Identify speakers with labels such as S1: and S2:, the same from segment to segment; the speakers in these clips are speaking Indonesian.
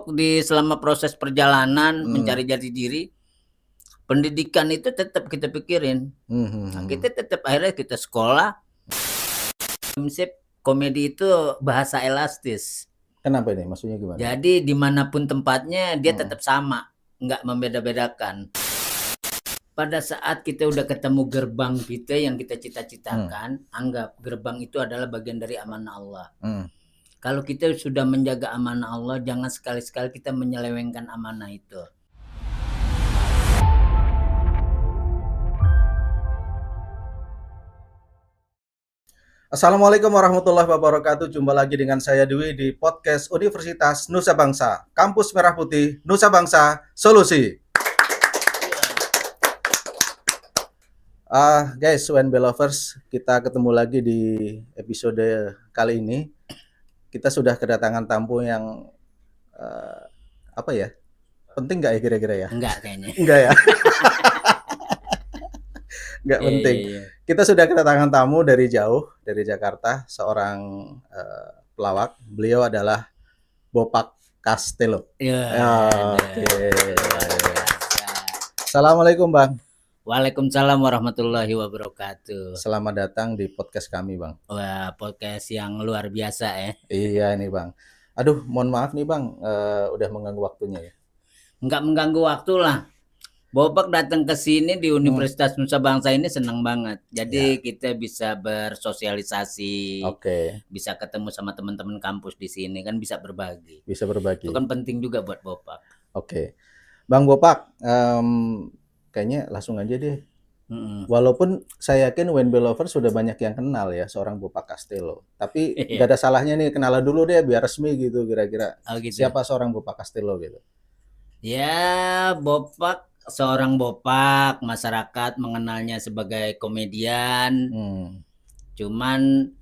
S1: Bopak selama proses perjalanan mencari jati diri, pendidikan itu tetap kita pikirin. Nah, kita tetap akhirnya kita sekolah. Prinsip komedi itu bahasa elastis.
S2: Kenapa ini? Maksudnya gimana?
S1: Jadi dimanapun tempatnya dia tetap sama, nggak membeda-bedakan. Pada saat kita udah ketemu gerbang kita yang kita cita-citakan, anggap gerbang itu adalah bagian dari amanah Allah. Kalau kita sudah menjaga amanah Allah, jangan sekali-sekali kita menyelewengkan amanah itu.
S2: Assalamualaikum warahmatullahi wabarakatuh. Jumpa lagi dengan saya Dwi di podcast Universitas Nusa Bangsa, Kampus Merah Putih, Nusa Bangsa, Solusi. Guys, WNB Lovers, kita ketemu lagi di episode kali ini. Kita sudah kedatangan tamu yang apa ya? Penting nggak ya kira-kira ya?
S1: Enggak kayaknya.
S2: Enggak ya? Nggak penting. Kita sudah kedatangan tamu dari jauh, dari Jakarta, seorang pelawak. Beliau adalah Bopak Castello. Oke. Assalamualaikum, Bang.
S1: Waalaikumsalam warahmatullahi wabarakatuh.
S2: Selamat datang di podcast kami, Bang.
S1: Wah, podcast yang luar biasa ya.
S2: Iya nih, Bang. Aduh, mohon maaf nih, Bang, udah mengganggu waktunya ya.
S1: Enggak mengganggu waktu lah. Bopak datang ke sini di Universitas Nusa Bangsa ini senang banget. Jadi kita bisa bersosialisasi.
S2: Oke.
S1: Bisa ketemu sama teman-teman kampus di sini kan, bisa berbagi.
S2: Bisa berbagi.
S1: Itu kan penting juga buat Bopak.
S2: Oke. Bang Bopak, kayaknya langsung aja deh. Walaupun saya yakin WNB Lovers sudah banyak yang kenal ya seorang Bopak Castello. Tapi nggak ada salahnya nih kenalan dulu deh biar resmi gitu kira-kira.
S1: Gitu.
S2: Siapa seorang Bopak Castello gitu?
S1: Ya, Bopak seorang Bopak, masyarakat mengenalnya sebagai komedian. Cuman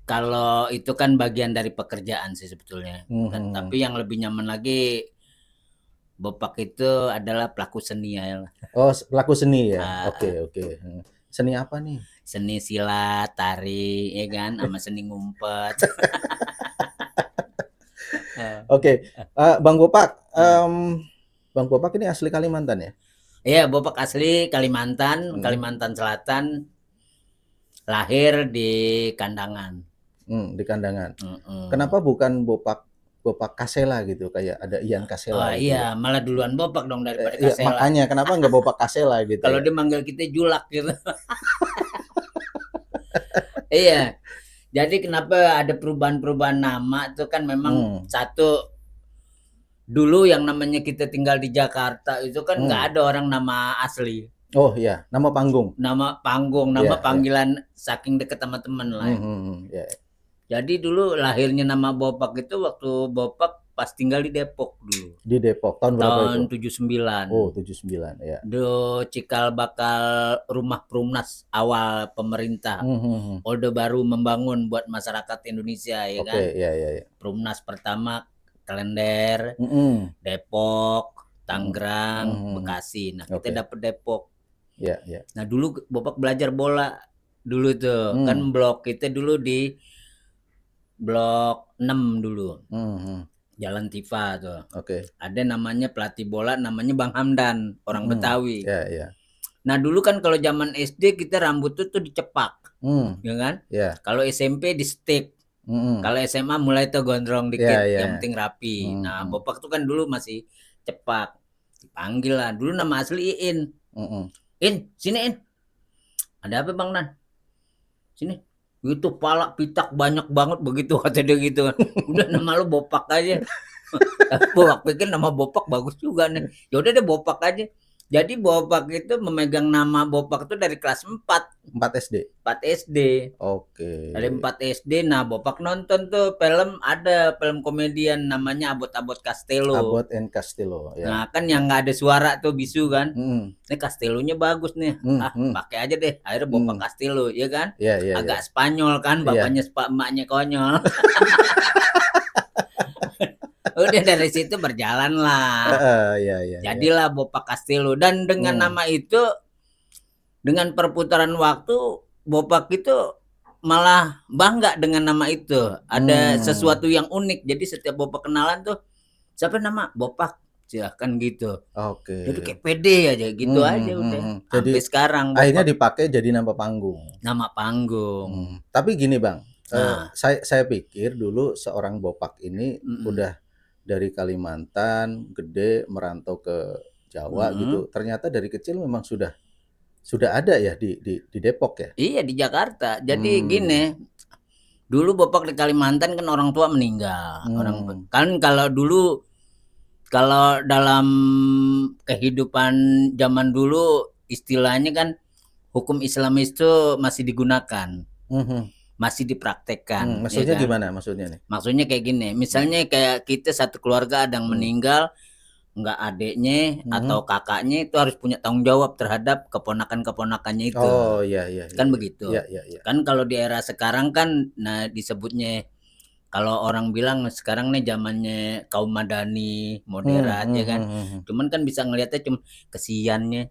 S1: kalau itu kan bagian dari pekerjaan sih sebetulnya. Tapi yang lebih nyaman lagi, Bopak itu adalah pelaku seni ya.
S2: Oh, pelaku seni ya. Oke. Seni apa nih?
S1: Seni silat, tari, ya kan, sama seni ngumpet.
S2: Oke. Bang Bopak, Bang Bopak ini asli Kalimantan ya?
S1: Iya, Bopak asli Kalimantan, Kalimantan Selatan. Lahir di Kandangan.
S2: Di Kandangan. Kenapa bukan Bopak Kasela gitu, kayak ada Ian Kasela?
S1: Oh gitu. Iya, malah duluan Bopak dong daripada
S2: Kasela.
S1: Kasela.
S2: Makanya kenapa nggak Bopak Kasela gitu?
S1: Kalau dia manggil kita Julak gitu. Iya. Jadi kenapa ada perubahan-perubahan nama itu kan memang satu, dulu yang namanya kita tinggal di Jakarta itu kan nggak ada orang nama asli.
S2: Oh iya, nama panggung.
S1: Nama panggilan saking dekat sama teman lah. Jadi dulu lahirnya nama Bopak itu waktu Bopak pas tinggal di Depok dulu.
S2: Di Depok tahun berapa itu?
S1: Tahun 79.
S2: Oh, 79 ya.
S1: Cikal bakal rumah Perumnas awal pemerintah. Orde Baru membangun buat masyarakat Indonesia ya kan.
S2: Oke, iya.
S1: Perumnas pertama Klender, Depok, Tangerang, Bekasi. Nah, kita dapet Depok.
S2: Iya.
S1: Nah, dulu Bopak belajar bola dulu tuh. Kan blok kita dulu di Blok 6 dulu. Jalan Tifa tuh.
S2: Oke.
S1: Ada namanya pelatih bola namanya Bang Hamdan, orang Betawi.
S2: Iya.
S1: Nah, dulu kan kalau zaman SD kita rambut tuh dicepak. Ya kan?
S2: Iya.
S1: Kalau SMP di stick. Kalau SMA mulai tuh gondrong dikit, yang penting rapi. Nah, Bopak tuh kan dulu masih cepak. Dipanggil lah. Dulu nama asli Iin. In, sini In. Ada apa Bang Nan? Sini. Itu pala pitak banyak banget begitu kata dia gitu. Udah nama lu Bopak aja. Bopak pikir nama Bopak bagus juga nih. Ya udah deh Bopak aja. Jadi Bopak itu memegang nama Bopak itu dari kelas 4
S2: SD.
S1: 4 SD.
S2: Oke.
S1: Dari 4 SD. Nah, Bopak nonton tuh ada film komedian namanya Abot Castello.
S2: Abot and Castello ya.
S1: Nah, kan yang nggak ada suara tuh bisu kan. Ini Castello-nya bagus nih. Pakai aja deh. Akhirnya Bopak Castello, ya kan?
S2: Iya.
S1: Agak Spanyol kan, bapaknya emaknya konyol. Udah dari situ berjalan lah. Jadilah Bopak Castello. Dan dengan nama itu, dengan perputaran waktu, Bopak itu malah bangga dengan nama itu. Ada sesuatu yang unik. Jadi setiap Bopak kenalan tuh Siapa nama? Bopak. Silahkan gitu.
S2: Oke.
S1: Jadi kayak pede aja gitu aja udah.
S2: Jadi
S1: Sampai sekarang
S2: akhirnya
S1: Bopak
S2: dipakai jadi nama panggung.
S1: nama panggung.
S2: Tapi gini Bang,
S1: Nah,
S2: saya pikir dulu seorang Bopak ini udah dari Kalimantan, gede, merantau ke Jawa gitu. Ternyata dari kecil memang sudah ada ya di Depok ya?
S1: Iya di Jakarta. Jadi gini, dulu Bopak di Kalimantan kan orang tua meninggal. Kan kalau dulu kalau dalam kehidupan zaman dulu istilahnya kan hukum Islam itu masih digunakan, masih dipraktekkan.
S2: Maksudnya
S1: ya kan?
S2: gimana maksudnya nih?
S1: Maksudnya kayak gini, misalnya kayak kita satu keluarga ada yang meninggal, nggak adiknya atau kakaknya itu harus punya tanggung jawab terhadap keponakan-keponakannya itu.
S2: Oh iya iya.
S1: Kan begitu.
S2: Iya iya iya.
S1: Kan kalau di era sekarang kan, nah disebutnya kalau orang bilang sekarang nih zamannya kaum madani, moderat ya kan. Cuman kan bisa ngelihatnya cuma kesiannya,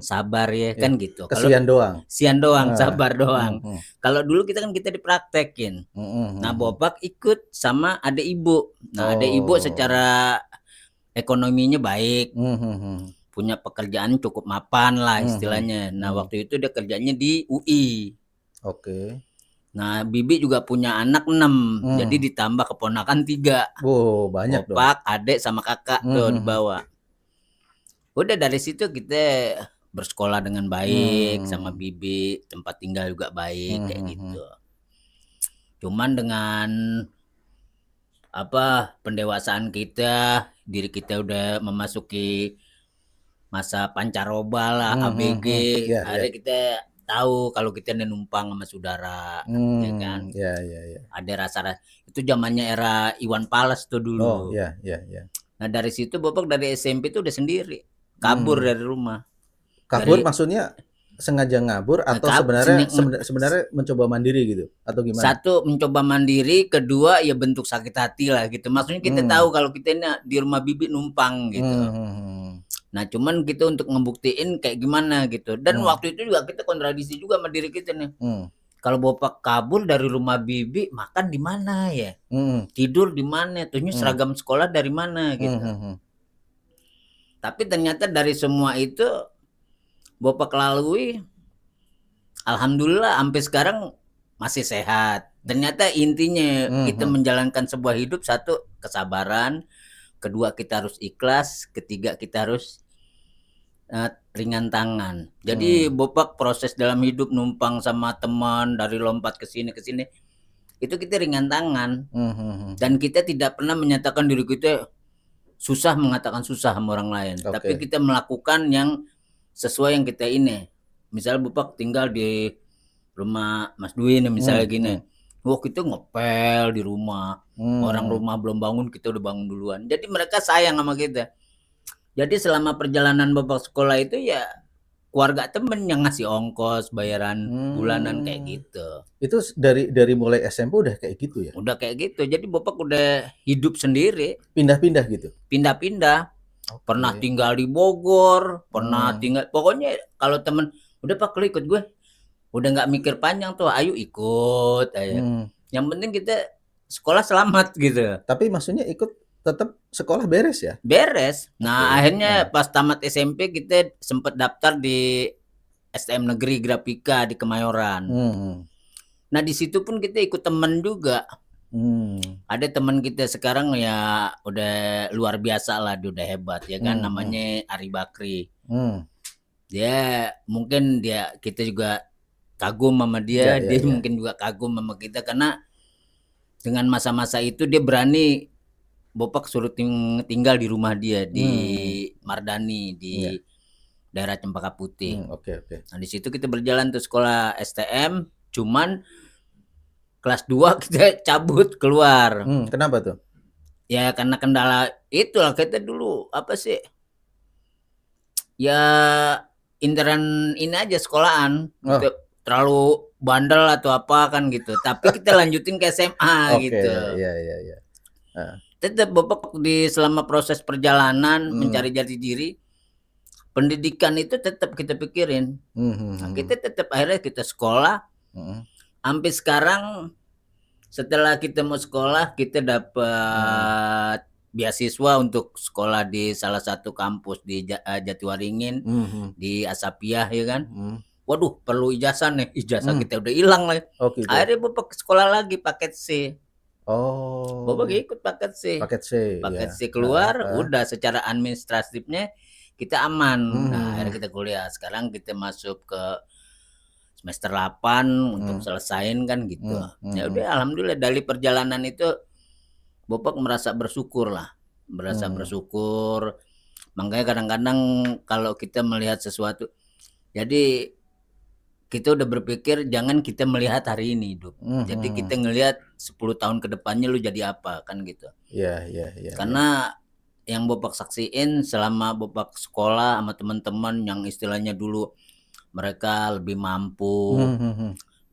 S1: sabar ya kan gitu.
S2: Kesian doang.
S1: Sian doang, sabar doang. Kalau dulu kita kan kita dipraktekin. Nah, Bopak ikut sama adik ibu. Nah, adik ibu secara ekonominya baik. Punya pekerjaan cukup mapan lah istilahnya. Nah, waktu itu dia kerjanya di UI.
S2: Oke.
S1: Nah, Bibi juga punya anak 6, jadi ditambah keponakan 3.
S2: Wow, banyak dong.
S1: Opak, adek sama kakak tuh dibawa. Udah dari situ kita bersekolah dengan baik sama Bibi, tempat tinggal juga baik kayak gitu. Cuman dengan pendewasaan kita, diri kita udah memasuki masa pancaroba lah, ABG, akhirnya kita tahu kalau kita numpang sama saudara, ya kan? Ada rasa itu zamannya era Iwan Fals tuh dulu. Nah dari situ Bopak dari SMP tuh udah sendiri, kabur dari rumah.
S2: Kabur maksudnya sengaja ngabur atau sebenarnya mencoba mandiri gitu atau gimana?
S1: Satu mencoba mandiri, kedua ya bentuk sakit hati lah gitu. Maksudnya kita tahu kalau kita ini di rumah Bibi numpang gitu. Nah cuman kita untuk ngebuktiin kayak gimana gitu. Dan waktu itu juga kita kontradiksi juga sama diri kita nih. Kalau Bopak kabur dari rumah Bibi, makan di mana ya? Tidur di mana? Terusnya seragam sekolah dari mana gitu. Tapi ternyata dari semua itu Bopak lalui, alhamdulillah sampai sekarang masih sehat. Ternyata intinya kita menjalankan sebuah hidup, satu kesabaran, kedua kita harus ikhlas, ketiga kita harus ringan tangan. Jadi Bopak proses dalam hidup numpang sama teman dari lompat ke sini itu kita ringan tangan. Dan kita tidak pernah menyatakan diri kita susah mengatakan susah sama orang lain, tapi kita melakukan yang sesuai yang kita ini. Misalnya Bopak tinggal di rumah Mas Dwi nih misalnya gini. Wah kita ngepel di rumah. Orang rumah belum bangun kita udah bangun duluan. Jadi mereka sayang sama kita. Jadi selama perjalanan Bopak sekolah itu ya keluarga temen yang ngasih ongkos, bayaran bulanan kayak gitu.
S2: Itu dari mulai SMP udah kayak gitu ya?
S1: Udah kayak gitu. Jadi Bopak udah hidup sendiri.
S2: Pindah-pindah gitu?
S1: Pindah-pindah. Pernah tinggal di Bogor, pernah tinggal, pokoknya kalau temen udah Pak lu ikut gue, udah nggak mikir panjang tuh, ayo ikut aja. Yang penting kita sekolah selamat gitu.
S2: Tapi maksudnya ikut tetap sekolah beres ya?
S1: Beres. Nah akhirnya pas tamat SMP kita sempet daftar di STM Negeri Grafika di Kemayoran. Nah di situ pun kita ikut temen juga. Ada teman kita sekarang ya udah luar biasa lah, dia udah hebat ya kan, namanya Ari Bakri. Dia mungkin kita juga kagum sama dia, dia mungkin juga kagum sama kita karena dengan masa-masa itu dia berani Bopak suruh tinggal di rumah dia di Mardani di daerah Cempaka Putih. Nah di situ kita berjalan tuh sekolah STM, cuman kelas 2 kita cabut keluar.
S2: Kenapa tuh?
S1: Ya karena kendala itulah, kita dulu apa sih? Ya intern ini aja sekolahan. Gitu. Terlalu bandel atau apa kan gitu. Tapi kita lanjutin ke SMA gitu.
S2: Iya.
S1: Tetap Bapak selama proses perjalanan mencari jati diri, pendidikan itu tetap kita pikirin. Nah, kita tetap akhirnya kita sekolah. Sampai sekarang setelah kita mau sekolah kita dapat beasiswa untuk sekolah di salah satu kampus di Jatiwaringin, di Asapiah ya kan. Waduh, perlu ijazah nih, ijazah kita udah hilang lah.
S2: Oh, gitu.
S1: Akhirnya Bapak sekolah lagi paket C. Bapak
S2: Oh.
S1: ikut paket C.
S2: Paket C.
S1: Paket
S2: Ya.
S1: C keluar, udah secara administratifnya kita aman. Nah, akhirnya kita kuliah. Sekarang kita masuk ke semester 8 untuk selesain kan gitu. Ya udah, alhamdulillah dari perjalanan itu Bapak merasa bersyukur lah. Merasa bersyukur. Makanya kadang-kadang kalau kita melihat sesuatu, jadi kita udah berpikir jangan kita melihat hari ini hidup. Jadi kita ngelihat 10 tahun ke depannya lu jadi apa kan gitu.
S2: Iya.
S1: Karena yang Bapak saksiin selama Bapak sekolah sama teman-teman yang istilahnya dulu mereka lebih mampu,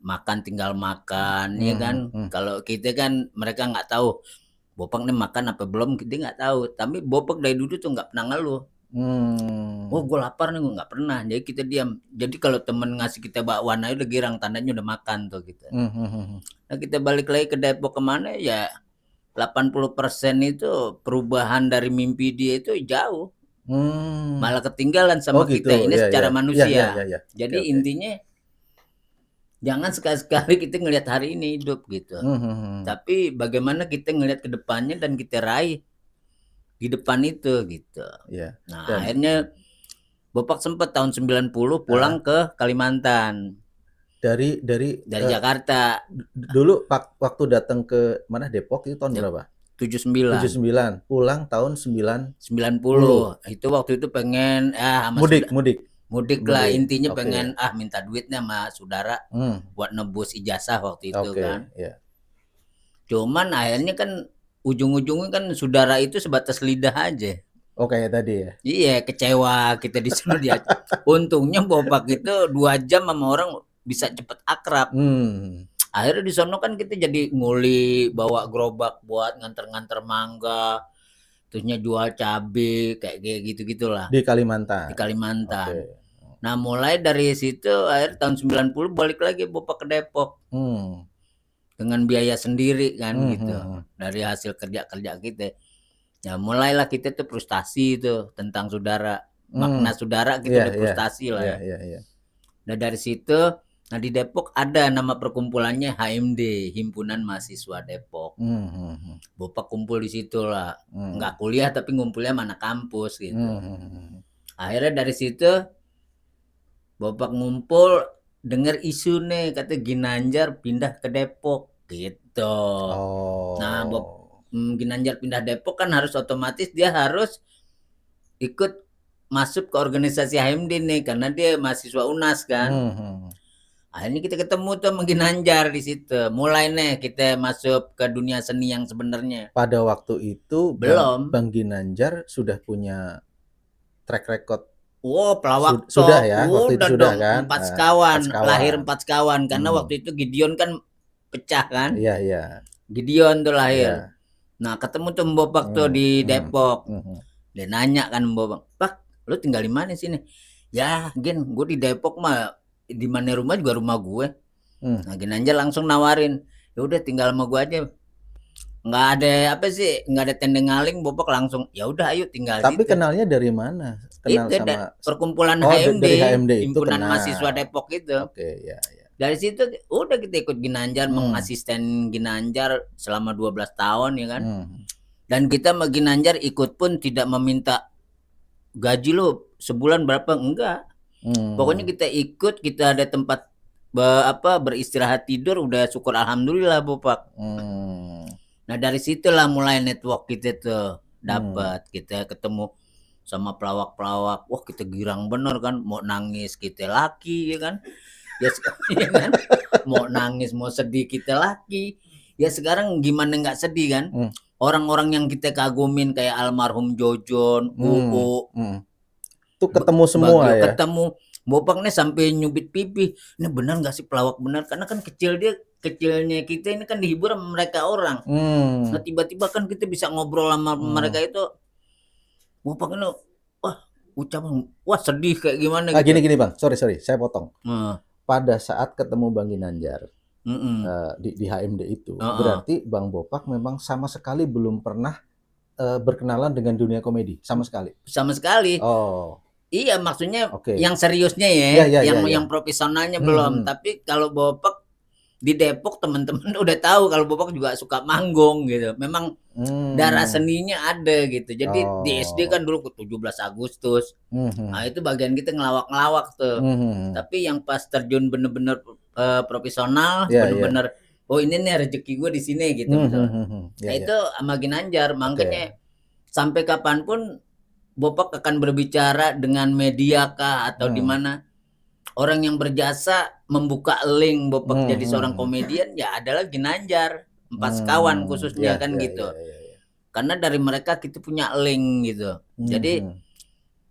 S1: makan tinggal makan, ya kan. Kalau kita kan mereka nggak tahu Bapak nih makan apa belum, dia nggak tahu. Tapi Bapak dari dulu tuh nggak pernah ngeluh. Oh, gue lapar nih, gue nggak pernah. Jadi kita diam. Jadi kalau temen ngasih kita bakwan aja udah girang, tandanya udah makan tuh gitu. Nah, kita balik lagi ke Depok kemana ya, 80% itu perubahan dari mimpi dia itu jauh. Malah ketinggalan sama
S2: gitu.
S1: kita ini secara manusia.
S2: Ya.
S1: Jadi intinya jangan sekali-sekali kita ngelihat hari ini hidup gitu. Tapi bagaimana kita ngelihat ke depannya dan kita raih di depan itu gitu. Nah, akhirnya Bapak sempat tahun 90 pulang ke Kalimantan.
S2: Dari
S1: Jakarta.
S2: Dulu waktu datang ke mana, Depok itu tahun berapa? 79. Pulang tahun 90.
S1: Itu waktu itu pengen mudik lah, intinya pengen minta duitnya sama saudara buat nebus ijazah waktu itu kan. Cuman akhirnya kan ujung-ujungnya kan saudara itu sebatas lidah aja.
S2: Oh, kayak tadi ya.
S1: Iya, kecewa kita di sana dia. Untungnya Bapak itu 2 jam sama orang bisa cepet akrab. Akhirnya di sono kan kita jadi nguli, bawa gerobak buat nganter-nganter mangga, terusnya jual cabe kayak gitu-gitulah.
S2: Di Kalimantan.
S1: Nah, mulai dari situ akhir tahun 90 balik lagi Bapak ke Depok. Dengan biaya sendiri kan gitu. Dari hasil kerja kita. Ya mulailah kita tuh frustasi tuh tentang saudara. Makna saudara kita udah frustasi lah ya. Nah, dari situ, nah di Depok ada nama perkumpulannya HMD, Himpunan Mahasiswa Depok. Bapak kumpul di situ lah. Nggak kuliah tapi ngumpulnya mana kampus gitu. Akhirnya dari situ Bapak ngumpul, dengar isu nih kata Ginanjar pindah ke Depok gitu. Nah, Ginanjar pindah Depok kan harus otomatis dia harus ikut masuk ke organisasi HMD nih karena dia mahasiswa UNAS kan. Akhirnya kita ketemu tuh sama Ginanjar di situ. Mulai nih kita masuk ke dunia seni yang sebenarnya.
S2: Pada waktu itu
S1: belum.
S2: Bang Ginanjar sudah punya track record.
S1: Pelawak
S2: sudah ya, waktu itu sudah
S1: dong,
S2: kan.
S1: 4 sekawan, lahir 4 sekawan karena waktu itu Gideon kan pecah kan.
S2: Iya.
S1: Gideon tuh lahir. Nah, ketemu tuh Bapak tuh di Depok. Dia nanya kan Bapak, "Pak, lu tinggal di mana sini?" "Ya, Gin, gue di Depok mah, di mana rumah juga rumah gue." Nah, Ginanjar langsung nawarin, "Ya udah tinggal sama gue aja." Nggak ada nggak ada tendeng aling, Bapak langsung, "Ya udah ayo tinggal."
S2: Tapi kenalnya dari mana? Kenal
S1: itu
S2: sama
S1: perkumpulan
S2: HMD,
S1: dari
S2: HMD
S1: Himpunan Mahasiswa Depok itu.
S2: Iya.
S1: Dari situ udah kita ikut Ginanjar, mengasisten Ginanjar selama 12 tahun ya kan. Dan kita sama Ginanjar ikut pun tidak meminta gaji lo sebulan berapa, enggak. Pokoknya kita ikut, kita ada tempat beristirahat tidur, udah syukur alhamdulillah Bapak. Nah, dari situlah mulai network kita tuh dapat. Kita ketemu sama pelawak-pelawak. Wah, kita girang bener kan, mau nangis kita laki ya kan. Ya kan? Mau nangis mau sedih kita laki. Ya sekarang gimana nggak sedih kan? Orang-orang yang kita kagumin kayak almarhum Jojon, Uu,
S2: tuh ketemu semua ya.
S1: Ketemu Bapak nih sampai nyubit pipi. Ini benar nggak sih pelawak benar? Karena kan kecilnya kita ini kan dihibur sama mereka orang. Nah, tiba-tiba kan kita bisa ngobrol sama mereka itu. Bapak ini ucapan sedih kayak gimana
S2: gitu. Gini Bang, sorry saya potong. Pada saat ketemu Bang Ginanjar di HMD itu, berarti Bang Bopak memang sama sekali belum pernah berkenalan dengan dunia komedi sama sekali?
S1: Sama sekali.
S2: Oh.
S1: Iya, maksudnya yang seriusnya yang profesionalnya belum. Tapi kalau Bopak di Depok teman-teman udah tahu kalau Bopak juga suka manggung gitu. Memang darah seninya ada gitu. Jadi di SD kan dulu ke 17 Agustus. Nah, itu bagian kita ngelawak-ngelawak tuh. Tapi yang pas terjun bener-bener profesional, bener-bener oh ini nih rezeki gue di sini gitu. Nah, itu sama Ginanjar. Makanya sampai kapanpun Bopak akan berbicara dengan media kah atau di mana orang yang berjasa membuka link Bopak jadi seorang komedian, ya adalah Ginanjar, Empat Sekawan khususnya kan gitu. Karena dari mereka kita punya link gitu. Jadi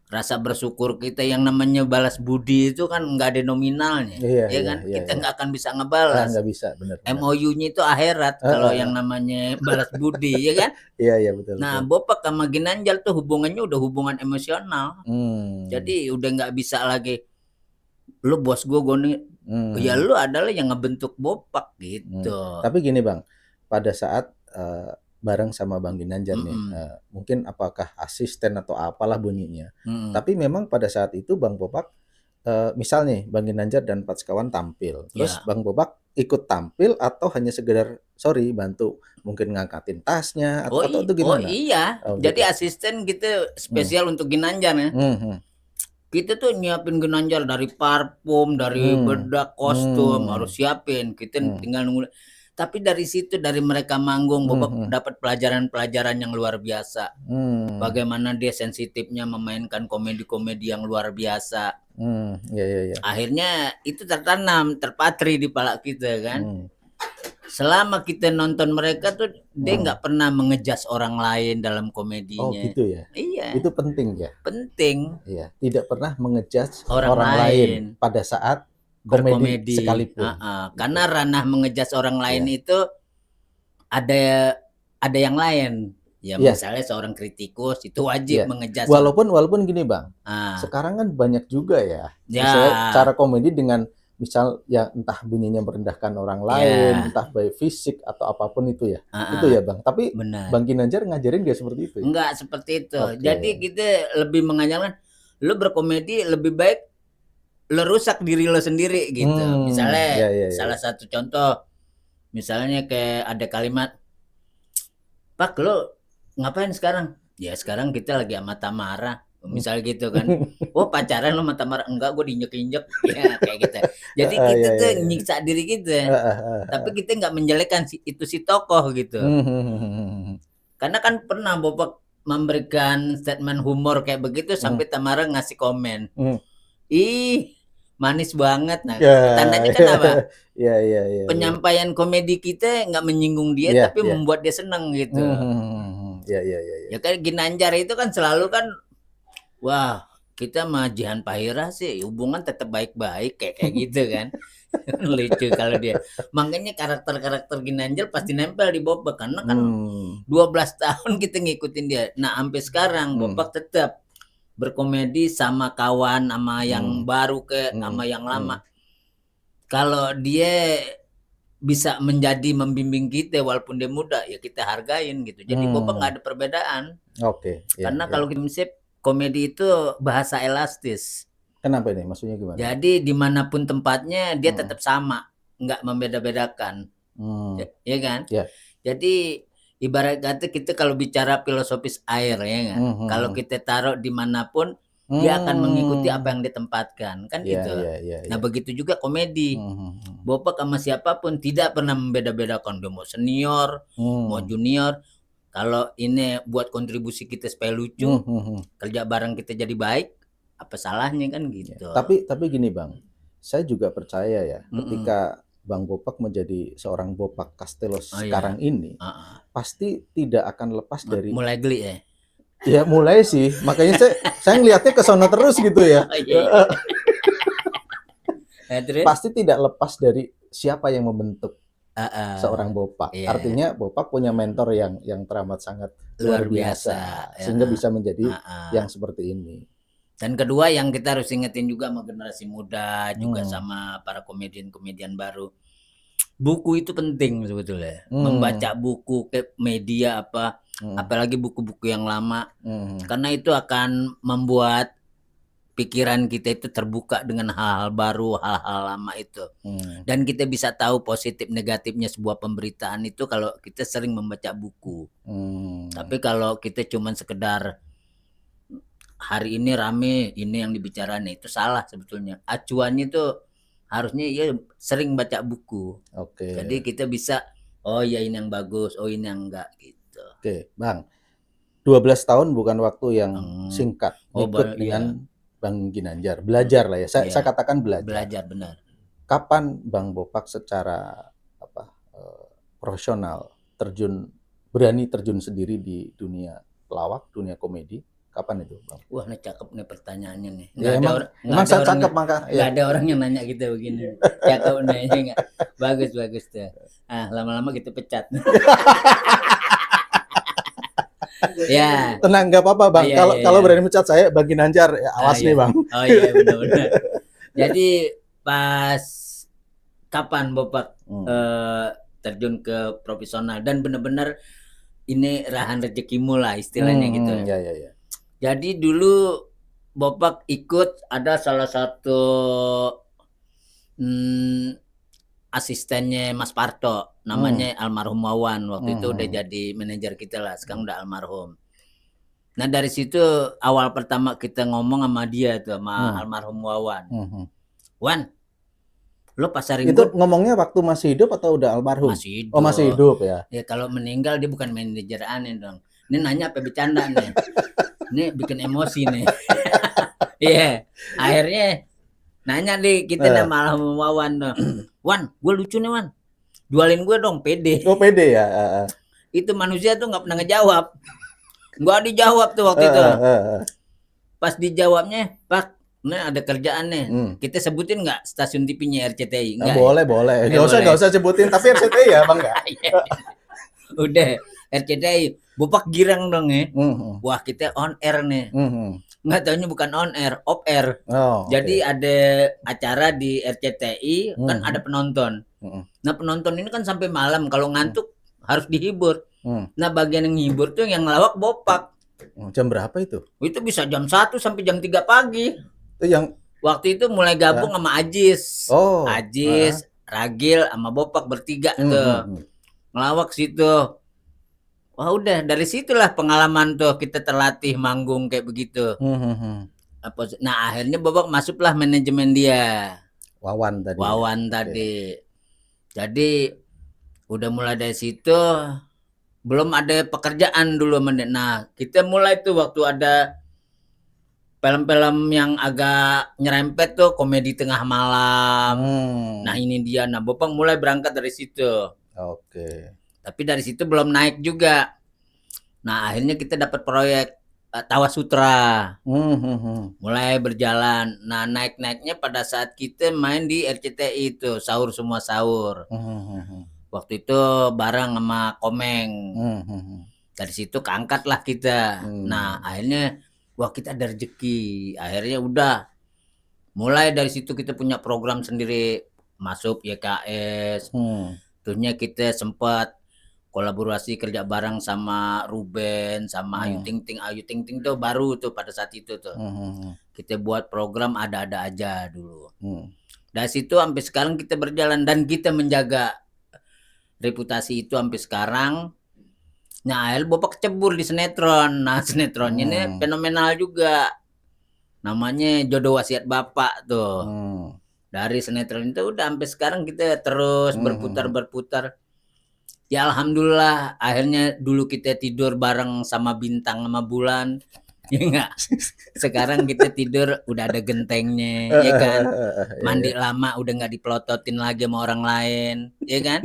S1: rasa bersyukur kita yang namanya balas budi itu kan nggak ada nominalnya, ya kan? Kita nggak akan bisa ngebalas.
S2: Nggak bisa, benar.
S1: MOU-nya itu akhirat kalau yang namanya balas budi, ya kan?
S2: Iya betul.
S1: Nah, Bopak sama Ginanjar tuh hubungannya udah hubungan emosional. Jadi udah nggak bisa lagi lu bos gue nih. Ya lu adalah yang ngebentuk Bopak gitu.
S2: Tapi gini Bang, pada saat bareng sama Bang Ginanjar nih, mungkin apakah asisten atau apalah bunyinya. Tapi memang pada saat itu Bang Bopak, misal nih Bang Ginanjar dan Empat Sekawan tampil, terus Bang Bopak ikut tampil atau hanya sekedar bantu mungkin ngangkatin tasnya atau itu gimana?
S1: Oh iya, jadi asisten gitu spesial untuk Ginanjar ya. Kita tuh nyiapin Ginanjar dari parfum, dari bedak, kostum harus siapin. Kita tinggal nunggu. Tapi dari situ, dari mereka manggung, Bopak dapat pelajaran-pelajaran yang luar biasa. Bagaimana dia sensitifnya memainkan komedi-komedi yang luar biasa. Akhirnya itu tertanam, terpatri di kepala kita kan. Selama kita nonton mereka tuh dia nggak pernah mengejas orang lain dalam komedinya.
S2: Oh gitu ya?
S1: Iya.
S2: Itu penting ya?
S1: Penting.
S2: Iya, tidak pernah mengejas orang lain pada saat komedi sekalipun.
S1: Karena ranah mengejas orang lain itu ada yang lain. Ya misalnya seorang kritikus itu wajib mengejas.
S2: Walaupun gini Bang, sekarang kan banyak juga ya. Misalnya cara komedi dengan misal ya entah bunyinya merendahkan orang lain, entah by fisik atau apapun itu ya. Itu ya Bang. Tapi Bang Ginanjar ngajarin gak seperti itu?
S1: Enggak seperti itu. Jadi kita lebih mengajarkan lu berkomedi lebih baik lo rusak diri lo sendiri gitu. Misalnya salah satu contoh, misalnya kayak ada kalimat, Pak lo ngapain sekarang? Ya sekarang kita lagi sama Tamara, misalnya gitu kan. Oh pacaran lo sama Tamara? Enggak, gue diinjek-injek. Ya kayak gitu. Jadi kita tuh nyiksa diri kita, tapi kita nggak menjelekkan itu si tokoh gitu. Karena kan pernah Bopak memberikan statement humor kayak begitu sampai Tamara ngasih komen. Ih, manis banget. Nah, tandanya kan apa? Penyampaian komedi kita nggak menyinggung dia, tapi membuat dia senang gitu. Ya kan Ginanjar itu kan selalu kan, wah kita sama Jihan Pahira sih hubungan tetap baik-baik kayak gitu kan. Lucu kalau dia. Makanya karakter-karakter Ginanjar pasti nempel di Bopak karena kan 12 tahun kita ngikutin dia. Nah, sampai sekarang Bopak tetap berkomedi sama kawan, sama yang baru sama yang lama. Kalau dia bisa menjadi membimbing kita walaupun dia muda, ya kita hargain gitu. Jadi Bopak nggak ada perbedaan. Karena kalau kita komedi itu bahasa elastis.
S2: Kenapa ini? Maksudnya gimana?
S1: Jadi dimanapun tempatnya dia tetap sama, nggak membeda-bedakan. Ya kan? Jadi ibarat kata kita kalau bicara filosofis air ya kan. Kalau kita taruh dimanapun dia akan mengikuti apa yang ditempatkan kan gitu. Nah begitu juga komedi. Bopak sama siapapun tidak pernah membeda-bedakan. Dia mau senior, mau junior. Kalau ini buat kontribusi kita supaya lucu, kerja bareng kita jadi baik, apa salahnya kan gitu.
S2: Tapi gini Bang, saya juga percaya ya ketika Bang Bopak menjadi seorang Bopak Castello sekarang ini, pasti tidak akan lepas dari
S1: mulai geli ya.
S2: Ya mulai sih, makanya saya ngelihatnya ke sono terus gitu ya. Pasti tidak lepas dari siapa yang membentuk seorang Bopak. Artinya Bopak punya mentor yang teramat sangat luar biasa sehingga bisa menjadi yang seperti ini.
S1: Dan kedua yang kita harus ingetin juga sama generasi muda, juga sama para komedian-komedian baru. Buku itu penting sebetulnya. Membaca buku ke media apa. apalagi buku-buku yang lama, karena itu akan membuat pikiran kita itu terbuka dengan hal-hal baru, hal-hal lama itu. Dan kita bisa tahu positif negatifnya sebuah pemberitaan itu kalau kita sering membaca buku. Tapi kalau kita cuman sekedar hari ini rame, ini yang dibicarain, itu salah sebetulnya. Acuannya itu harusnya ya sering baca buku. Jadi kita bisa, oh ya ini yang bagus, oh ini yang enggak gitu.
S2: Bang. 12 tahun bukan waktu yang singkat. Ikut dengan Bang Ginanjar, belajar lah ya. Saya katakan belajar.
S1: Belajar benar.
S2: Kapan Bang Bopak secara profesional berani terjun sendiri di dunia pelawak, dunia komedi? Kapan itu, Bang?
S1: Wah, ini cakep nih pertanyaannya nih.
S2: Emang saya cakep maka.
S1: Nggak ada orang yang nanya gitu begini. Cakep nih, bagus tuh. Lama-lama kita pecat. Ya.
S2: Tenang, nggak apa-apa, Bang. Kalau berani mecat saya, Bang Ginanjar, ya, awas nih, Bang.
S1: Oh iya, benar-benar. Jadi pas kapan Bopak terjun ke profesional dan benar-benar ini rahan rezekimu lah istilahnya gitu.
S2: Ya.
S1: Jadi dulu Bopak ikut ada salah satu asistennya Mas Parto, namanya almarhum Wawan. Waktu itu udah jadi manajer kita lah, sekarang udah almarhum. Nah dari situ awal pertama kita ngomong sama dia tuh, sama almarhum Wawan. Wan, lo pasarin
S2: itu ngomongnya waktu masih hidup atau udah almarhum?
S1: Masih hidup.
S2: Oh masih hidup ya?
S1: Ya kalau meninggal dia bukan manajer aneh dong. Ini nanya apa bercanda nih? Ini bikin emosi nih. Iya, akhirnya nanya deh kita nama almarhum Wawan dong. Wan, gue lucu nih Wan. Jualin gue dong PD.
S2: Oh PD ya?
S1: Itu manusia tuh nggak pernah ngejawab. Nggak dijawab tuh waktu itu. Pas dijawabnya, Pak, ini ada kerjaan nih. Kita sebutin nggak stasiun TV-nya RCTI?
S2: Nggak, boleh. Nggak usah sebutin, tapi RCTI ya Bang nggak?
S1: Udah, RCTI. Bopak girang dong ya. Wah kita on air nih. Nggak tahunya bukan on air, off air. Jadi ada acara di RCTI, kan ada penonton. Nah penonton ini kan sampai malam, kalau ngantuk harus dihibur. Nah bagian yang hibur tuh yang ngelawak Bopak.
S2: Jam berapa itu?
S1: Itu bisa jam 1 sampai jam 3 pagi.
S2: Itu yang
S1: waktu itu mulai gabung sama Ajis. Ajis, Ragil sama Bopak bertiga tuh. Ngelawak situ. Wah udah dari situlah pengalaman tuh kita terlatih manggung kayak begitu. Nah akhirnya Bopak masuklah manajemen dia.
S2: Wawan
S1: tadi. Jadi udah mulai dari situ belum ada pekerjaan dulu. Nah kita mulai tuh waktu ada film-film yang agak nyerempet tuh komedi tengah malam. Nah ini dia. Nah Bopak mulai berangkat dari situ. Tapi dari situ belum naik juga. Nah akhirnya kita dapat proyek Tawa Sutra. Mulai berjalan. Nah naik-naiknya pada saat kita main di RCTI itu Sahur Semua Sahur. Waktu itu bareng sama Komeng. Dari situ keangkat lah kita. Nah akhirnya wah kita ada rezeki. Akhirnya udah. Mulai dari situ kita punya program sendiri. Masuk YKS. Terusnya kita sempat kolaborasi kerja bareng sama Ruben, sama Ayu Ting Ting. Ayu Ting Ting tuh baru tuh pada saat itu tuh. Kita buat program ada-ada aja dulu. Dari situ sampai sekarang kita berjalan dan kita menjaga reputasi itu sampai sekarang. Nah, akhirnya Bopak kecebur di sinetron. Nah, sinetronnya ini fenomenal juga. Namanya Jodoh Wasiat Bapak tuh. Dari sinetron itu udah sampai sekarang kita terus berputar. Ya alhamdulillah akhirnya dulu kita tidur bareng sama bintang sama bulan. Ya enggak. Sekarang kita tidur udah ada gentengnya, ya kan. Mandi lama udah nggak dipelototin lagi sama orang lain, ya kan.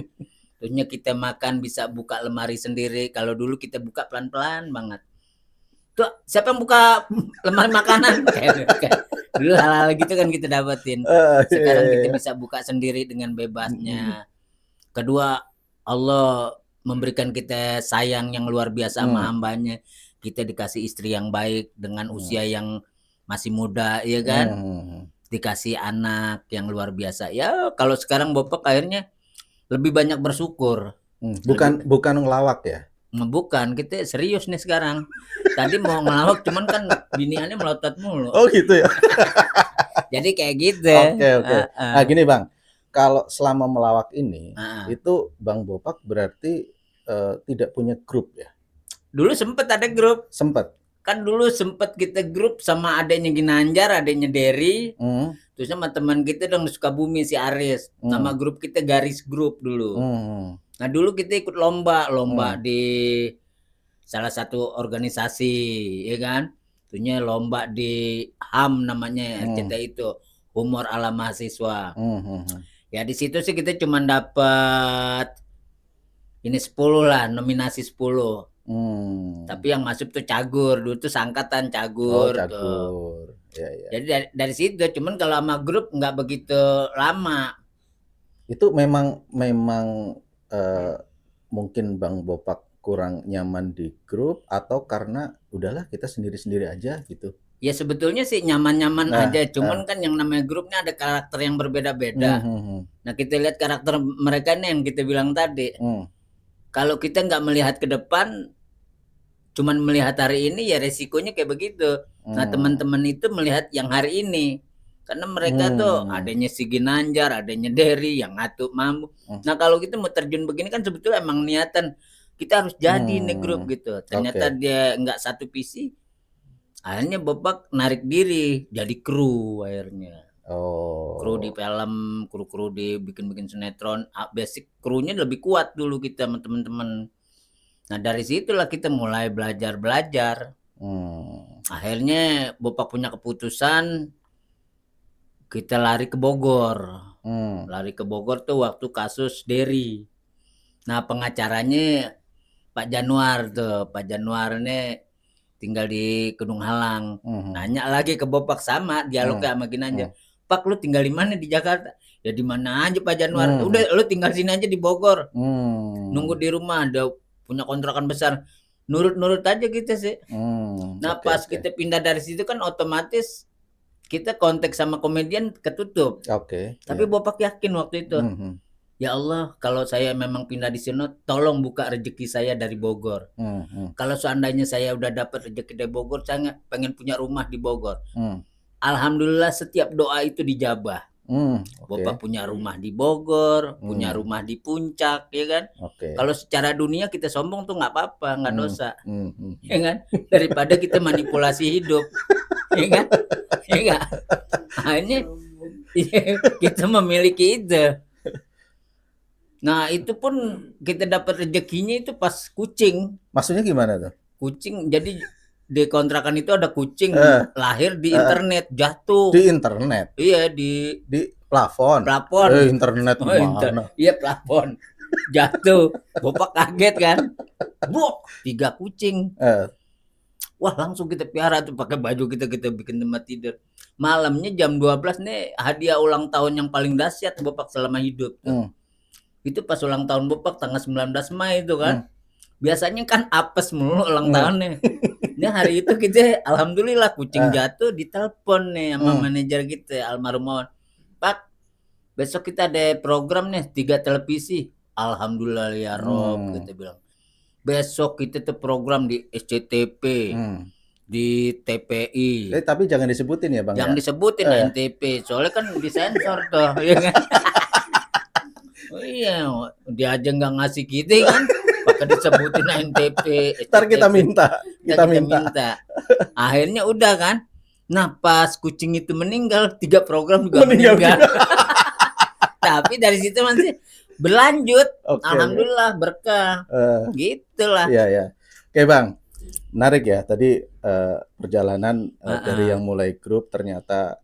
S1: Terusnya kita makan bisa buka lemari sendiri. Kalau dulu kita buka pelan-pelan banget. Tuh siapa yang buka lemari makanan? Dulu hal-hal gitu kan kita dapetin. Sekarang kita bisa buka sendiri dengan bebasnya. Kedua, Allah memberikan kita sayang yang luar biasa sama hambanya. Kita dikasih istri yang baik dengan usia yang masih muda, ya kan. Dikasih anak yang luar biasa. Ya kalau sekarang Bopak akhirnya lebih banyak bersyukur.
S2: Bukan ngelawak ya?
S1: Bukan, kita serius nih sekarang. Tadi mau ngelawak cuman kan biniannya melotot mulu.
S2: Oh gitu ya.
S1: Jadi kayak gitu.
S2: Oke. Nah gini Bang, kalau selama melawak ini, itu Bang Bopak berarti tidak punya grup ya?
S1: Dulu sempet ada grup.
S2: Sempet?
S1: Kan dulu sempet kita grup sama adanya Ginanjar, adanya Derry, terus sama teman kita dong di Sukabumi si Aris. Nama grup kita Garis Grup dulu. Nah dulu kita ikut lomba di salah satu organisasi, ya kan? Tentunya lomba di HAM namanya, kita itu humor ala mahasiswa. Ya di situ sih kita cuma dapat ini 10 lah, nominasi 10. Tapi yang masuk tuh cagur, dulu tuh sangkatan cagur.
S2: Oh, cagur. Ya.
S1: Jadi dari situ, cuman kalau sama grup nggak begitu lama.
S2: Itu memang mungkin Bang Bopak kurang nyaman di grup atau karena udahlah kita sendiri-sendiri aja gitu?
S1: Ya sebetulnya sih nyaman-nyaman aja, cuman kan yang namanya grupnya ada karakter yang berbeda-beda. Nah kita lihat karakter mereka nih yang kita bilang tadi. Kalau kita nggak melihat ke depan, cuman melihat hari ini ya resikonya kayak begitu. Nah teman-teman itu melihat yang hari ini. Karena mereka tuh adanya si Ginanjar, adanya Derry, yang Ngatu Mambu. Nah kalau kita mau terjun begini kan sebetulnya emang niatan kita harus jadi nih grup gitu. Ternyata dia nggak satu visi. Akhirnya Bopak narik diri jadi kru akhirnya. Kru di film, kru di bikin sinetron. Basic krunya lebih kuat dulu kita sama teman-teman. Nah dari situlah kita mulai belajar. Akhirnya Bopak punya keputusan kita lari ke Bogor. Lari ke Bogor tuh waktu kasus Derry. Nah pengacaranya Pak Januar tuh. Pak Januar ini tinggal di Gunung Halang. Nanya lagi ke Bopak sama dialognya sama Ginanjar. Pak lu tinggal di mana di Jakarta? Ya di mana aja Pak Januar. Udah lu tinggal sini aja di Bogor. Nunggu di rumah, ada punya kontrakan besar. Nurut-nurut aja kita sih. Nah pas kita pindah dari situ kan otomatis kita kontak sama komedian ketutup. Tapi Bopak yakin waktu itu. Ya Allah, kalau saya memang pindah di sini, tolong buka rezeki saya dari Bogor. Kalau seandainya saya udah dapat rezeki dari Bogor, saya pengen punya rumah di Bogor. Alhamdulillah setiap doa itu dijabah. Bapak punya rumah di Bogor, punya rumah di Puncak, ya kan? Kalau secara dunia kita sombong tuh nggak apa-apa, nggak dosa, ya kan? Daripada kita manipulasi hidup, ya kan? Ya nggak? Hanya kita memiliki itu. Nah itu pun kita dapat rezekinya itu pas kucing.
S2: Maksudnya gimana tuh?
S1: Kucing, jadi di kontrakan itu ada kucing lahir di internet, jatuh.
S2: Di internet?
S1: Iya di
S2: plafon. Internet gimana?
S1: Iya plafon. Jatuh. Bapak kaget kan? Buk, 3 kucing. Wah langsung kita piara tuh pakai baju kita bikin tempat tidur. Malamnya jam 12 nih hadiah ulang tahun yang paling dahsyat Bapak selama hidup tuh. Itu pas ulang tahun Bopak tanggal 19 Mei itu kan. Biasanya kan apes mulu ulang tahunnya. Ini hari itu kita alhamdulillah kucing jatuh, ditelepon nih sama manajer kita almarhum. Pak, besok kita ada program nih 3 televisi. Alhamdulillah ya Rob, kita bilang. Besok kita tuh program di SCTV. Di TPI.
S2: Tapi jangan disebutin ya Bang.
S1: Jangan disebutin NTP, soalnya kan disensor tuh, ya kan. Oh iya, dia aja nggak ngasih kita kan, pakai disebutin NTP.
S2: Ntar kita minta.
S1: Akhirnya udah kan. Nah pas kucing itu meninggal, 3 program juga meninggal. Tapi dari situ masih berlanjut. Alhamdulillah berkah. Gitulah.
S2: Iya. Oke Bang, menarik ya. Tadi perjalanan dari yang mulai grup ternyata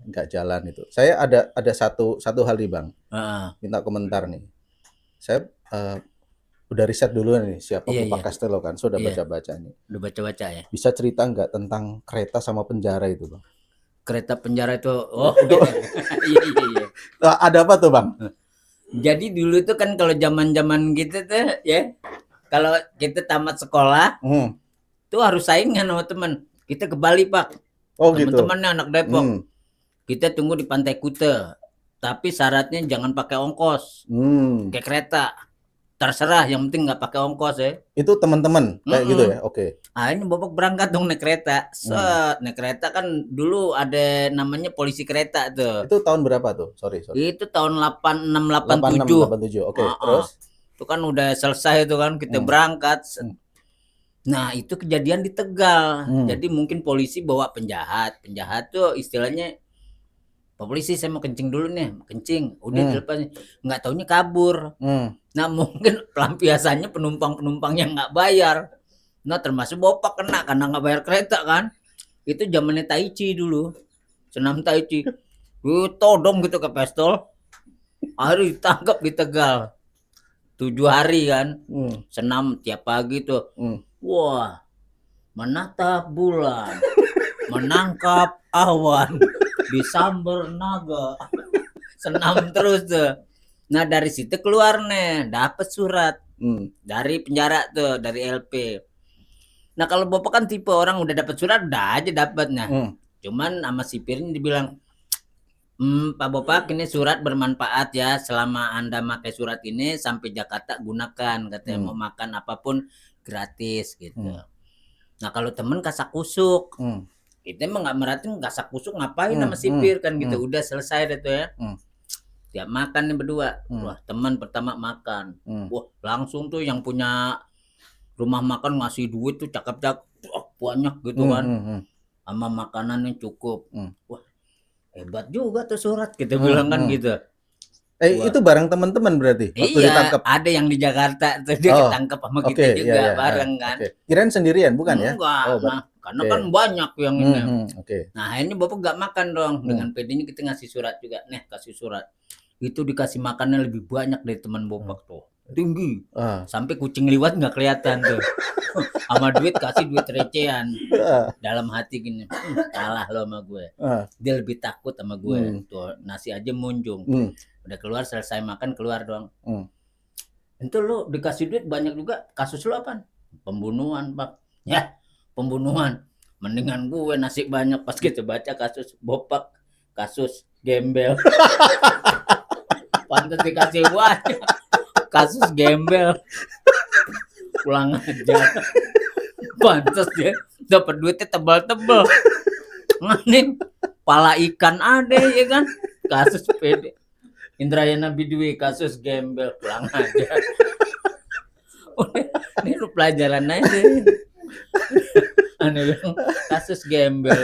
S2: nggak jalan itu. Saya ada satu hal nih Bang, minta komentar nih. Saya udah riset dulu nih siapa Bopak Castello kan, sudah baca-baca nih.
S1: Udah baca-baca ya.
S2: Bisa cerita nggak tentang kereta sama penjara itu Bang?
S1: Kereta penjara itu, iya.
S2: Ada apa tuh Bang?
S1: Jadi dulu itu kan kalau zaman-zaman gitu tuh ya, kalau kita tamat sekolah, tuh harus saingan sama teman. Kita ke Bali Pak. Teman-temannya anak Depok. Kita tunggu di Pantai Kute. Tapi syaratnya jangan pakai ongkos. Kayak kereta. terserah, yang penting nggak pakai ongkos ya.
S2: Itu teman-teman kayak gitu ya? Oke.
S1: Ah ini bapak berangkat dong naik kereta. Naik kereta kan dulu ada namanya polisi kereta tuh.
S2: Itu tahun berapa tuh? Sorry.
S1: Itu tahun 86
S2: 86,
S1: 87.
S2: 87. Oke, terus?
S1: Itu kan udah selesai itu kan kita berangkat. Nah itu kejadian di Tegal. Jadi mungkin polisi bawa penjahat. Penjahat tuh istilahnya, Pak polisi saya mau kencing dulu nih, kencing. Udah dilepas, nggak taunya kabur. Nah mungkin pelampiasannya penumpang-penumpang yang nggak bayar. Nah termasuk bapak kena karena nggak bayar kereta kan. Itu zamannya Tai Chi dulu, senam Tai Chi. Todong gitu ke pistol. Akhirnya ditangkap di Tegal. 7 hari kan. Senam tiap pagi tuh. Wah, menatap bulan, menangkap awan, disamber naga. Senam terus tuh. Nah dari situ keluar nih, dapat surat dari penjara tuh, dari LP. Nah kalau bapak kan tipe orang udah dapat surat, udah aja dapatnya. Cuman sama sipirnya dibilang, Pak Bopak ini surat bermanfaat ya, selama Anda pakai surat ini sampai Jakarta gunakan, katanya mau makan apapun gratis gitu. Nah kalau temen kasak kusuk, kita emang nggak merhatiin kasak kusuk ngapain sama sipir kan gitu, udah selesai deh tuh ya. Tiap makan nih berdua, wah teman pertama makan, wah langsung tuh yang punya rumah makan ngasih duit tuh cakep-cakep, banyak gitu kan, sama makanannya cukup. Wah hebat juga tuh surat, kita bilang kan gitu.
S2: Itu bareng teman-teman berarti waktu ditangkap?
S1: Ada yang di Jakarta tuh dia ketangkep sama kita juga bareng kan.
S2: Kirain sendirian bukan ya?
S1: Enggak, karena kan banyak yang ini. Nah ini bapak nggak makan dong, dengan pedenya kita ngasih surat juga, nih kasih surat. Itu dikasih makannya lebih banyak dari teman bapak tuh, tinggi, sampai kucing liwat nggak kelihatan tuh. Sama duit kasih duit recehan. Dalam hati gini, kalah lo sama gue. Dia lebih takut sama gue. Tuh nasi aja munjung. Udah keluar selesai makan keluar doang. Itu lo dikasih duit banyak juga, kasus lo apa? Pembunuhan pak. Ya pembunuhan. Mendingan gue nasi banyak. Pas kita baca kasus Bopak, kasus gembel. Pantes dikasih banyak. Kasus gembel. Pulang aja. Pantes dia dapat duitnya tebal-tebal. Nganin pala ikan ada ya kan. Kasus PD Indrayana Bidwi, kasus gembel, pulang aja. Ini lu pelajaran aja. Aneh bilang kasus gembel.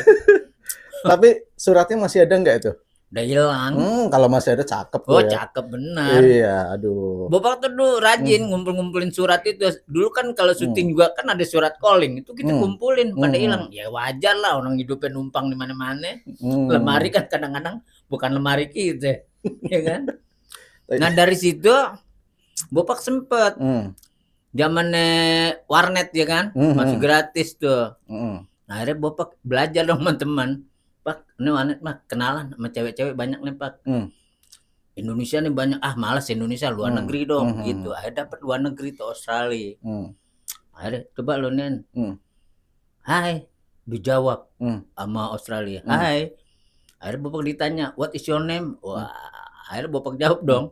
S2: Tapi suratnya masih ada nggak itu?
S1: Udah hilang.
S2: Kalau masih ada cakep
S1: tuh ya. Cakep benar.
S2: Iya, aduh.
S1: Bapak tuh dulu rajin ngumpul-ngumpulin surat itu. Dulu kan kalau syuting juga kan ada surat calling, itu kita kumpulin, pada hilang. Ya wajar lah orang hidupnya numpang di mana-mana. Lemari kan kadang-kadang bukan lemari kita, ya kan? Nah dari situ Bapak sempet zamannya warnet ya kan, masih gratis tuh. Nah, akhirnya Bapak belajar dong teman-teman. Pak, ini warnet mah kenalan sama cewek-cewek banyak nih Pak. Indonesia nih banyak, malas Indonesia, luar negeri dong gitu. Akhirnya dapat luar negeri tuh Australia. Akhirnya coba lo Nen. Hai, dijawab sama Australia. Hai. Akhirnya Bapak ditanya, what is your name? Wah, akhirnya Bapak jawab dong.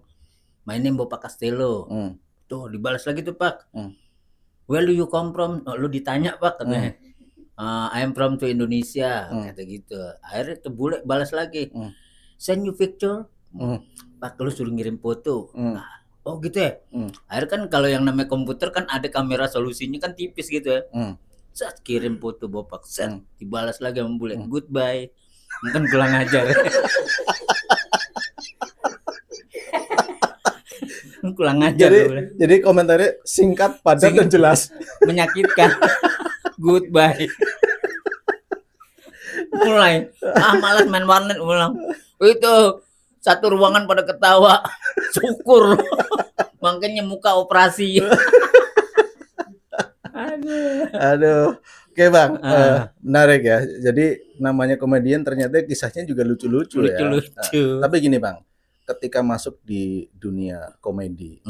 S1: My name Bapak Castello. Tuh dibalas lagi tuh Pak. Where do you come from? Oh, lu ditanya Pak katanya. I am from to Indonesia kata gitu. Akhirnya tuh bule balas lagi. Send you picture. Pak lu suruh ngirim foto. Nah, oh gitu ya. Akhirnya kan kalau yang namanya komputer kan ada kamera solusinya kan tipis gitu ya. Set kirim foto Bapak. Set dibalas lagi sama bule. Goodbye. Mungkin pulang ajar. Pulang ajar.
S2: Jadi komentarnya singkat, padat dan jelas.
S1: Menyakitkan. Goodbye. Mulai malas main warnet ulang. Itu satu ruangan pada ketawa. Syukur. Makanya muka operasi.
S2: Aduh. Oke Bang, menarik ya. Jadi namanya komedian ternyata kisahnya juga lucu-lucu ya.
S1: Lucu-lucu.
S2: Tapi gini Bang, ketika masuk di dunia komedi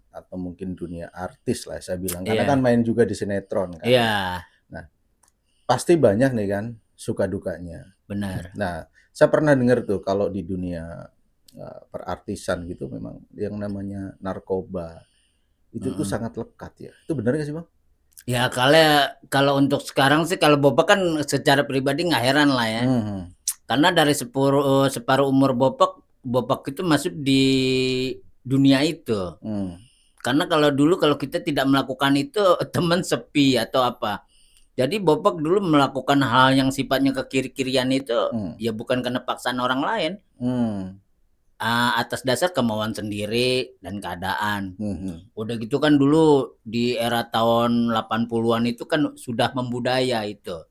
S2: atau mungkin dunia artis lah saya bilang, karena kan main juga di sinetron kan. Nah, pasti banyak nih kan suka dukanya.
S1: Benar.
S2: Nah, saya pernah dengar tuh kalau di dunia perartisan gitu memang yang namanya narkoba Itu tuh sangat lekat ya. Itu benar nggak sih Bang?
S1: Ya kalau untuk sekarang sih kalau Bopak kan secara pribadi nggak heran lah ya. Karena dari separuh umur Bopak itu masuk di dunia itu. Karena kalau dulu kalau kita tidak melakukan itu teman sepi atau apa. Jadi Bopak dulu melakukan hal yang sifatnya kekiri-kirian itu ya bukan karena paksaan orang lain. Atas dasar kemauan sendiri dan keadaan. Udah gitu kan dulu di era tahun 80-an itu kan sudah membudaya itu.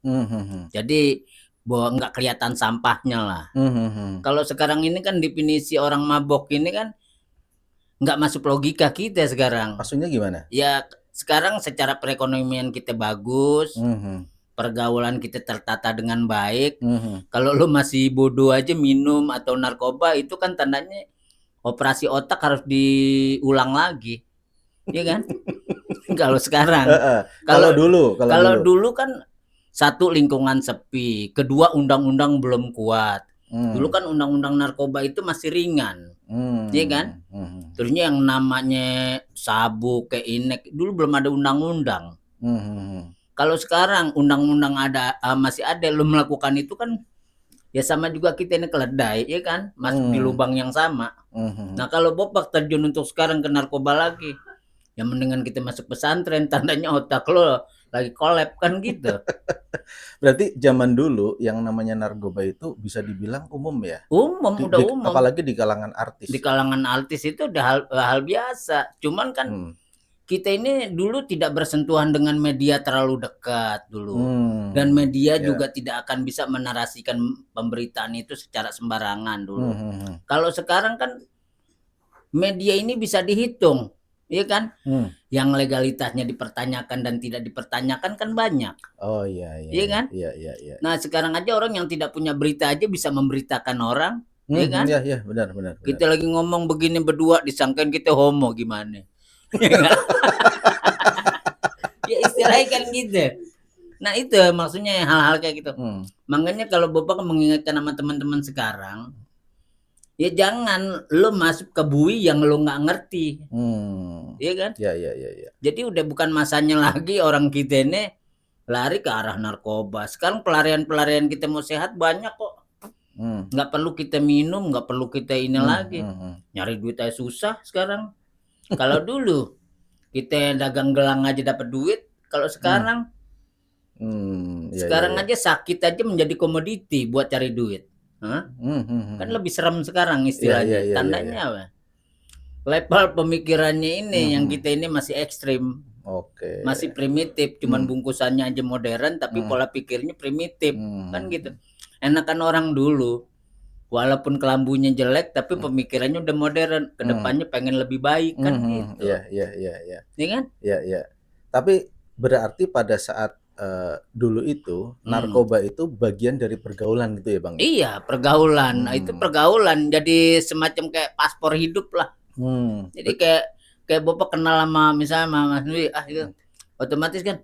S1: Jadi nggak kelihatan sampahnya lah. Kalau sekarang ini kan definisi orang mabok ini kan nggak masuk logika kita sekarang.
S2: Maksudnya gimana?
S1: Ya sekarang secara perekonomian kita bagus, pergaulan kita tertata dengan baik. Kalau lu masih bodoh aja minum atau narkoba itu kan tandanya operasi otak harus diulang lagi, ya kan? Kalau sekarang, kalau dulu kan satu lingkungan sepi, kedua undang-undang belum kuat. Dulu kan undang-undang narkoba itu masih ringan, ya kan? Terusnya yang namanya sabu kayak inek dulu belum ada undang-undang. Kalau sekarang undang-undang masih ada, lo melakukan itu kan ya sama juga kita ini keledai, ya kan? Masuk di lubang yang sama. Nah kalau Bopak terjun untuk sekarang ke narkoba lagi, ya mendingan kita masuk pesantren, tandanya otak lo lagi kolab kan gitu.
S2: Berarti zaman dulu yang namanya narkoba itu bisa dibilang umum ya?
S1: Umum, udah umum.
S2: Apalagi di kalangan artis.
S1: Di kalangan artis itu udah hal biasa. Cuman kan kita ini dulu tidak bersentuhan dengan media terlalu dekat dulu. Dan media juga tidak akan bisa menarasikan pemberitaan itu secara sembarangan dulu. Kalau sekarang kan media ini bisa dihitung, iya kan? Yang legalitasnya dipertanyakan dan tidak dipertanyakan kan banyak.
S2: Oh iya.
S1: Iya kan?
S2: Iya.
S1: Nah sekarang aja orang yang tidak punya berita aja bisa memberitakan orang, iya kan?
S2: Iya, benar.
S1: Kita lagi ngomong begini berdua disangkain kita homo gimana? Ya istilahnya kan gitu. Nah itu maksudnya hal-hal kayak gitu. Makanya kalau Bopak mengingatkan sama teman-teman sekarang, ya jangan lo masuk ke bui yang lo nggak ngerti, iya kan?
S2: Iya.
S1: Jadi udah bukan masanya lagi orang kita ini lari ke arah narkoba. Sekarang pelarian kita mau sehat banyak kok. Nggak perlu kita minum, nggak perlu kita ini lagi. Nyari duit aja susah sekarang. Kalau dulu kita dagang gelang aja dapat duit. Kalau sekarang, sekarang aja sakit aja menjadi komoditi buat cari duit. Kan lebih serem sekarang istilahnya. Tandanya apa? Level pemikirannya ini yang kita ini masih ekstrim. Masih primitif. Cuman bungkusannya aja modern, tapi pola pikirnya primitif. Kan gitu. Enakan orang dulu. Walaupun kelambunya jelek, tapi pemikirannya udah modern. Kedepannya pengen lebih baik kan gitu.
S2: Iya.
S1: Iya kan?
S2: Iya. Tapi berarti pada saat dulu itu narkoba itu bagian dari pergaulan gitu ya Bang?
S1: Iya pergaulan. Nah, itu pergaulan. Jadi semacam kayak paspor hidup lah. Jadi kayak Bapak kenal sama misalnya Mas Nui, itu otomatis kan,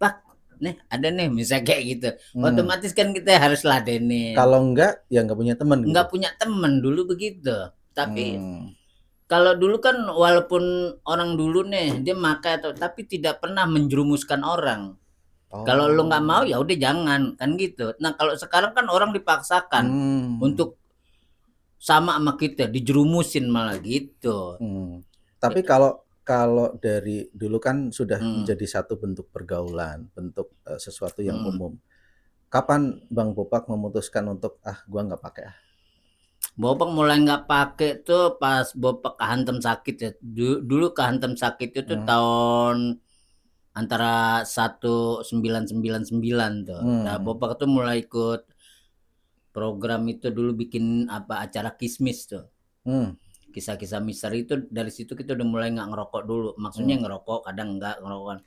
S1: Pak, nih ada nih misalnya kayak gitu. Otomatis kan kita harus ladenin.
S2: Kalau enggak ya nggak punya teman.
S1: Nggak punya teman dulu begitu. Tapi kalau dulu kan walaupun orang dulu nih dia makai tapi tidak pernah menjerumuskan orang. Kalau lo nggak mau ya udah jangan kan gitu. Nah kalau sekarang kan orang dipaksakan untuk sama kita dijerumusin malah gitu.
S2: Tapi kalau dari dulu kan sudah menjadi satu bentuk pergaulan, bentuk sesuatu yang umum. Kapan Bang Bopak memutuskan untuk gua nggak pakai
S1: Bopak mulai nggak pakai tuh pas Bopak kehantem sakit ya. Dulu kehantem sakit itu tahun antara 1999 tuh. Nah, Bopak tuh mulai ikut program itu dulu bikin acara kismis tuh. Kisah-kisah misteri itu dari situ kita udah mulai nggak ngerokok dulu. Maksudnya ngerokok, kadang nggak ngerokok.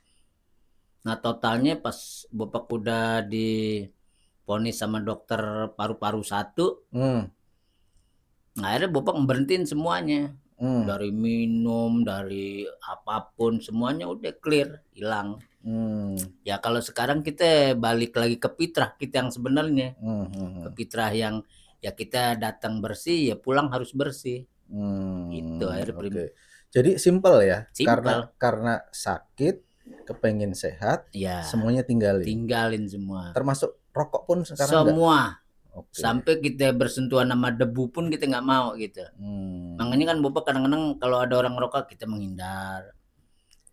S1: Nah totalnya pas Bopak udah divonis sama dokter paru-paru 1, akhirnya Bopak berhentiin semuanya. Dari minum, dari apapun, semuanya udah clear, hilang. Ya kalau sekarang kita balik lagi ke fitrah kita yang sebenarnya. Ke fitrah yang ya kita datang bersih, ya pulang harus bersih. Gitu akhirnya
S2: Jadi simpel ya,
S1: Simpel.
S2: karena sakit, kepengen sehat,
S1: Ya,
S2: semuanya tinggalin.
S1: tinggalin semua.
S2: Termasuk rokok pun sekarang enggak?
S1: Semua.
S2: Oke.
S1: Sampai kita bersentuhan sama debu pun kita nggak mau gitu. Makanya kan Bapak kadang-kadang kalau ada orang rokok kita menghindar.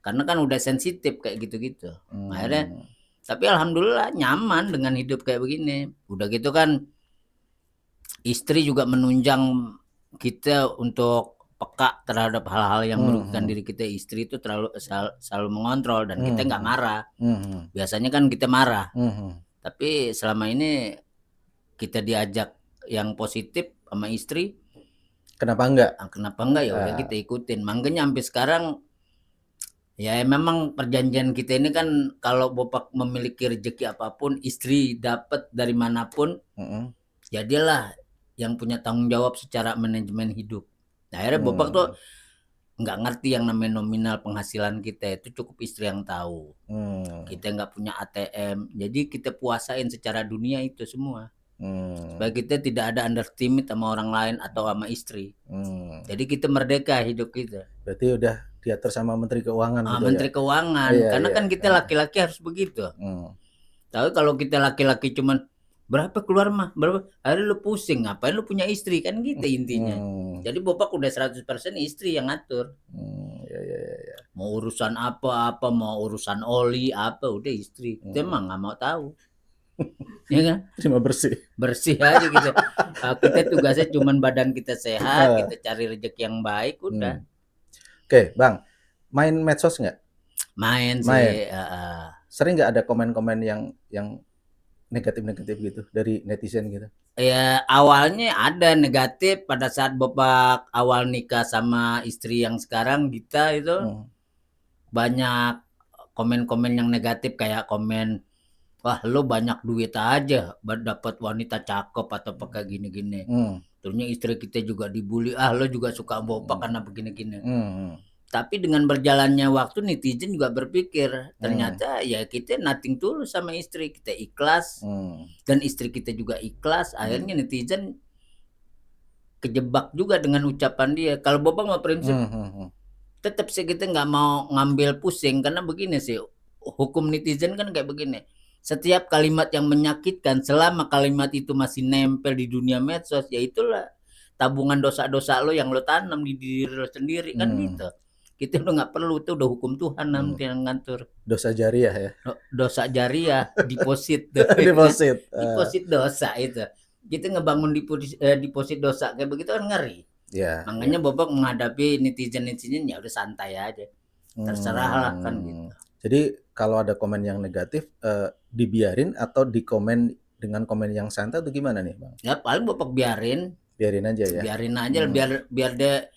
S1: Karena kan udah sensitif kayak gitu-gitu. Akhirnya, tapi alhamdulillah nyaman dengan hidup kayak begini. Udah gitu kan istri juga menunjang kita untuk peka terhadap hal-hal yang merugikan diri kita. Istri itu selalu mengontrol dan kita nggak marah. Biasanya kan kita marah. Tapi selama ini kita diajak yang positif sama istri,
S2: kenapa enggak?
S1: Kenapa enggak ya udah kita ikutin. Makanya sampai sekarang ya memang perjanjian kita ini kan kalau Bapak memiliki rezeki apapun, istri dapat dari manapun, jadilah yang punya tanggung jawab secara manajemen hidup. Nah, akhirnya Bapak tuh nggak ngerti yang namanya nominal penghasilan kita, itu cukup istri yang tahu. Kita nggak punya ATM, jadi kita puasain secara dunia itu semua. Supaya kita tidak ada underestimate sama orang lain atau sama istri. Jadi kita merdeka hidup kita.
S2: Berarti udah diatur sama Menteri Keuangan gitu
S1: Menteri
S2: ya?
S1: Keuangan, karena kan kita laki-laki harus begitu. Tapi kalau kita laki-laki cuman berapa keluar mah, berapa, hari lu pusing, ngapain lu punya istri, kan gitu intinya. Jadi Bapak udah 100% istri yang ngatur.
S2: Ya.
S1: Mau urusan apa, mau urusan oli apa, udah istri. Kita emang nggak mau tahu. Ya kan?
S2: Cuma bersih
S1: aja gitu. Kita tugasnya cuman badan kita sehat, kita cari rezeki yang baik, udah.
S2: Oke, Bang, main medsos nggak?
S1: Main sih.
S2: Sering nggak ada komen-komen yang negatif-negatif gitu dari netizen gitu?
S1: Ya awalnya ada negatif pada saat Bapak awal nikah sama istri yang sekarang kita itu banyak komen-komen yang negatif, kayak komen, wah lo banyak duit aja dapat wanita cakep atau pakai gini-gini. Terusnya istri kita juga dibully, lo juga suka Bapak karena begini-gini. Tapi dengan berjalannya waktu netizen juga berpikir, ternyata ya kita nothing tulus sama istri, kita ikhlas dan istri kita juga ikhlas. Akhirnya netizen kejebak juga dengan ucapan dia. Kalau Bapak mau prinsip, tetap sih kita nggak mau ngambil pusing, karena begini sih hukum netizen kan kayak begini. Setiap kalimat yang menyakitkan, selama kalimat itu masih nempel di dunia medsos, ya itulah tabungan dosa-dosa lo yang lo tanam di diri lo sendiri, kan gitu. Kita udah nggak perlu, itu udah hukum Tuhan nanti yang ngatur.
S2: Dosa jariah ya?
S1: Dosa jariah, deposit. Deposit dosa itu. Kita ngebangun deposit dosa kayak begitu kan ngeri. Makanya Bapak menghadapi netizen ya udah santai aja. Terserah lah kan gitu.
S2: Jadi kalau ada komen yang negatif, dibiarin atau dikomen dengan komen yang santai atau gimana nih, Bang?
S1: Ya paling Bapak biarin
S2: aja ya.
S1: Biarin aja, biar dia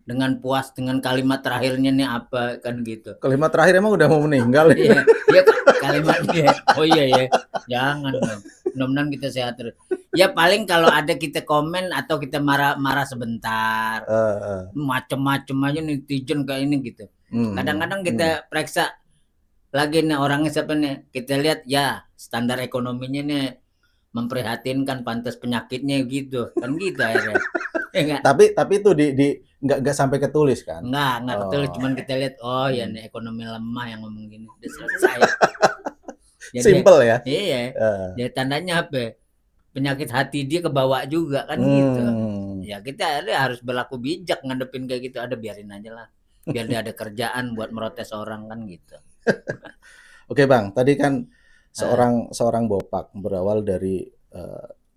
S1: dengan puas dengan kalimat terakhirnya nih apa kan gitu.
S2: Kalimat terakhir emang udah mau meninggal ya?
S1: Iya kalimatnya. Oh iya ya, jangan dong. Mudah-mudahan kita sehat terus. Ya paling kalau ada kita komen atau kita marah sebentar, macem-macem aja netizen kayak ini gitu. Kadang-kadang kita periksa lagi nih orangnya siapa nih, kita lihat ya standar ekonominya nih memprihatinkan, pantas penyakitnya gitu kan gitu akhirnya. Ya,
S2: tapi itu nggak sampai ketulis kan?
S1: Nggak ketulis, cuman kita lihat ya nih ekonomi lemah yang ngomong gini, udah selesai.
S2: Simple ya?
S1: Iya. Jadi tandanya apa? Penyakit hati dia kebawa juga kan gitu. Ya kita harus berlaku bijak ngadepin kayak gitu, ada biarin aja lah. Biar dia ada kerjaan buat merotes orang kan gitu.
S2: Oke Bang, tadi kan seorang Bopak berawal dari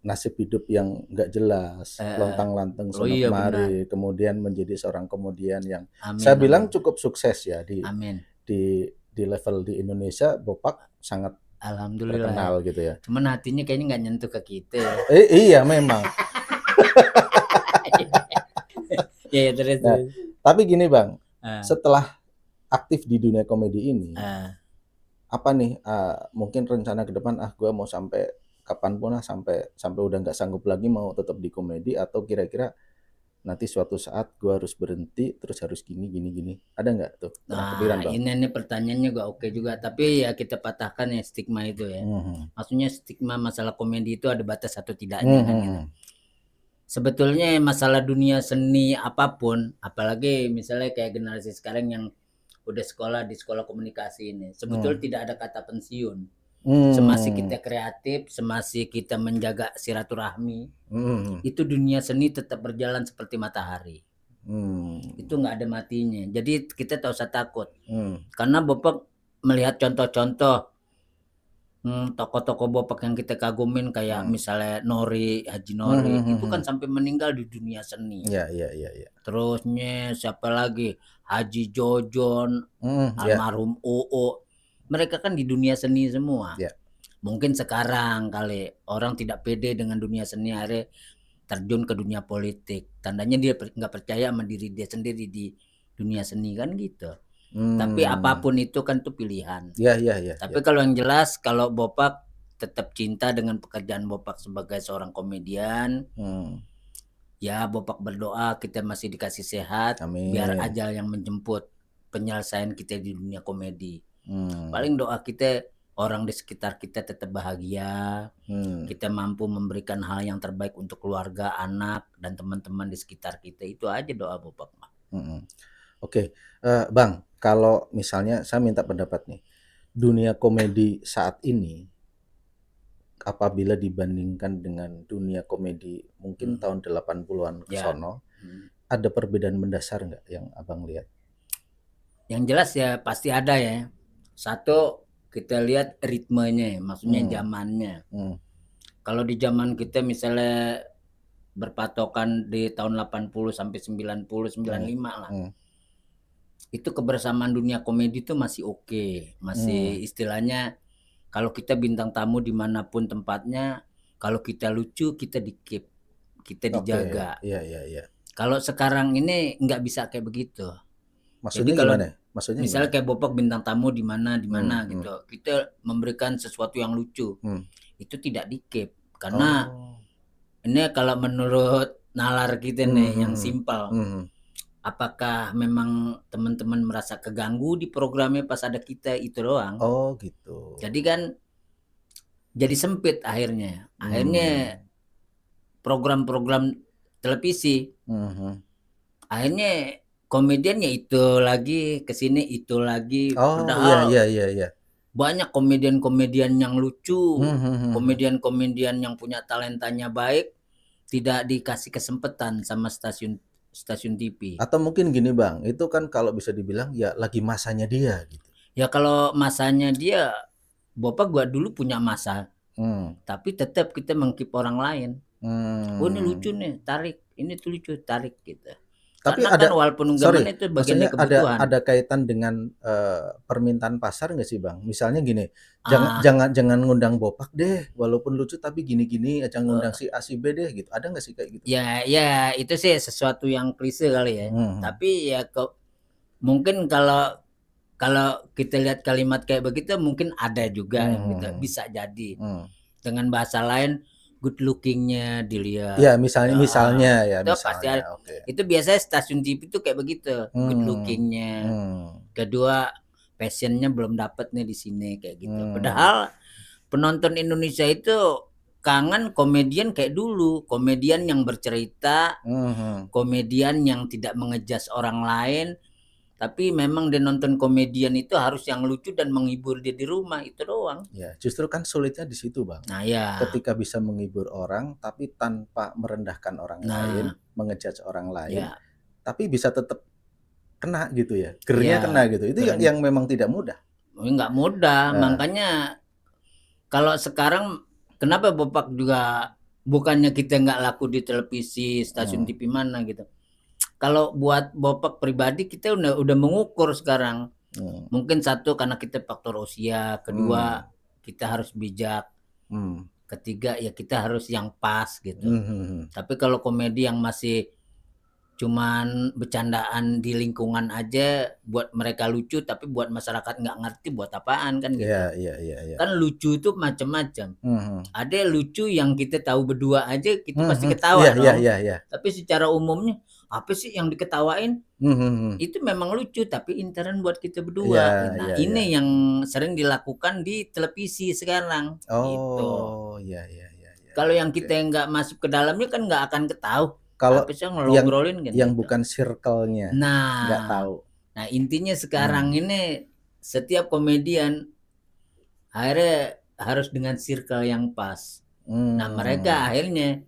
S2: nasib hidup yang nggak jelas, lontang-lantung sono kemari, kemudian menjadi seorang komedian yang saya bilang cukup sukses ya di level di Indonesia. Bopak sangat
S1: alhamdulillah
S2: terkenal gitu ya.
S1: Cuman hatinya kayaknya nggak nyentuh ke kita.
S2: Iya memang.
S1: Ya, terus.
S2: Tapi gini Bang, setelah aktif di dunia komedi ini, apa nih mungkin rencana ke depan? Gue mau sampai kapanpun sampai udah nggak sanggup lagi mau tetap di komedi, atau kira-kira nanti suatu saat gue harus berhenti terus harus gini, ada nggak tuh kepikiran Bang?
S1: Ini pertanyaannya juga oke juga, tapi ya kita patahkan ya stigma itu ya. Maksudnya stigma masalah komedi itu ada batas atau tidaknya kan gitu. Sebetulnya masalah dunia seni apapun, apalagi misalnya kayak generasi sekarang yang udah sekolah di sekolah komunikasi ini, sebetulnya tidak ada kata pensiun. Semasih kita kreatif, semasih kita menjaga silaturahmi, itu dunia seni tetap berjalan seperti matahari. Itu nggak ada matinya. Jadi kita tak usah takut. Karena Bapak melihat contoh-contoh tokoh-tokoh Bopak yang kita kagumin kayak misalnya Nori, Haji Nori, itu kan sampai meninggal di dunia seni.
S2: Iya.
S1: Terusnya siapa lagi? Haji Jojon, almarhum Oo. Mereka kan di dunia seni semua. Mungkin sekarang kali orang tidak pede dengan dunia seni, akhirnya terjun ke dunia politik. Tandanya dia nggak percaya sama diri dia sendiri di dunia seni kan gitu. Tapi apapun itu kan tuh pilihan. Tapi kalau yang jelas, kalau Bopak tetap cinta dengan pekerjaan Bopak sebagai seorang komedian, ya Bopak berdoa kita masih dikasih sehat.
S2: Amin.
S1: Biar ajal yang menjemput penyelesaian kita di dunia komedi. Paling doa kita orang di sekitar kita tetap bahagia, kita mampu memberikan hal yang terbaik untuk keluarga, anak, dan teman-teman di sekitar kita. Itu aja doa Bopak mah.
S2: Oke, Bang, kalau misalnya saya minta pendapat nih, dunia komedi saat ini apabila dibandingkan dengan dunia komedi mungkin tahun 80-an ke sono, ada perbedaan mendasar nggak yang Abang lihat?
S1: Yang jelas ya pasti ada ya. Satu, kita lihat ritmenya, maksudnya zamannya. Kalau di zaman kita misalnya berpatokan di tahun 80 sampai 90, 95 lah. Itu kebersamaan dunia komedi itu masih oke. Masih istilahnya kalau kita bintang tamu dimanapun tempatnya, kalau kita lucu kita di-keep, kita dijaga.
S2: Iya.
S1: Kalau sekarang ini nggak bisa kayak begitu.
S2: Maksudnya
S1: jadi kalau
S2: gimana? Maksudnya
S1: misalnya
S2: gimana?
S1: kayak Bopak bintang tamu di mana gitu, kita memberikan sesuatu yang lucu, itu tidak di-keep karena ini kalau menurut nalar kita nih yang simpel. Apakah memang teman-teman merasa keganggu di programnya pas ada kita itu doang?
S2: Oh gitu.
S1: Jadi kan jadi sempit akhirnya. Akhirnya program-program televisi. Akhirnya komediannya itu lagi kesini itu lagi.
S2: Padahal iya.
S1: Banyak komedian-komedian yang lucu, komedian-komedian yang punya talentanya baik, tidak dikasih kesempatan sama stasiun TV.
S2: Atau mungkin gini Bang, itu kan kalau bisa dibilang ya lagi masanya dia gitu.
S1: Ya kalau masanya dia, Bapak gua dulu punya masa, tapi tetap kita mengkip orang lain. Oh ini lucu nih, tarik. Ini tuh lucu, tarik gitu.
S2: Tapi
S1: karena
S2: ada,
S1: kan walaupun unggapan itu bagian dari kebutuhan.
S2: Ada kaitan dengan permintaan pasar nggak sih Bang? Misalnya gini, jangan ngundang Bopak deh, walaupun lucu tapi gini-gini, jangan ngundang si A si B deh gitu. Ada nggak sih kayak gitu?
S1: Ya itu sih sesuatu yang klise kali ya. Tapi ya mungkin kalau kita lihat kalimat kayak begitu mungkin ada juga yang gitu, bisa jadi. Dengan bahasa lain, good lookingnya dilihat.
S2: Ya misalnya ya.
S1: Itu pasti ada. Itu biasanya stasiun TV itu kayak begitu, good lookingnya. Kedua, passionnya belum dapet nih di sini kayak gitu. Padahal penonton Indonesia itu kangen komedian kayak dulu, komedian yang bercerita, komedian yang tidak mengejas orang lain. Tapi memang dia nonton komedian itu harus yang lucu dan menghibur dia di rumah, itu doang.
S2: Ya, justru kan sulitnya di situ, Bang.
S1: Nah, ya.
S2: Ketika bisa menghibur orang tapi tanpa merendahkan orang lain, mengejudge orang lain, tapi bisa tetap kena gitu ya. Gernya kena gitu. Itu yang memang tidak mudah.
S1: Nggak mudah, makanya kalau sekarang kenapa Bopak juga bukannya kita nggak laku di televisi, stasiun TV mana gitu. Kalau buat Bopak pribadi kita udah mengukur sekarang. Mungkin satu karena kita faktor usia, kedua kita harus bijak, ketiga ya kita harus yang pas gitu. Tapi kalau komedi yang masih cuman bercandaan di lingkungan aja buat mereka lucu tapi buat masyarakat nggak ngerti buat apaan kan gitu.
S2: Iya.
S1: Kan lucu itu macam-macam. Ada lucu yang kita tahu berdua aja kita pasti ketawa dong.
S2: Iya.
S1: Tapi secara umumnya apa sih yang diketawain? Itu memang lucu tapi intern buat kita berdua. Ini yang sering dilakukan di televisi sekarang.
S2: Oh, iya.
S1: Kalau yang kita nggak masuk ke dalamnya kan nggak akan ketahu.
S2: Kalau
S1: Apa sih ngelobrolin kan
S2: yang
S1: gitu.
S2: bukan circle-nya nggak tahu.
S1: Nah intinya sekarang ini setiap komedian akhirnya harus dengan circle yang pas. Nah mereka akhirnya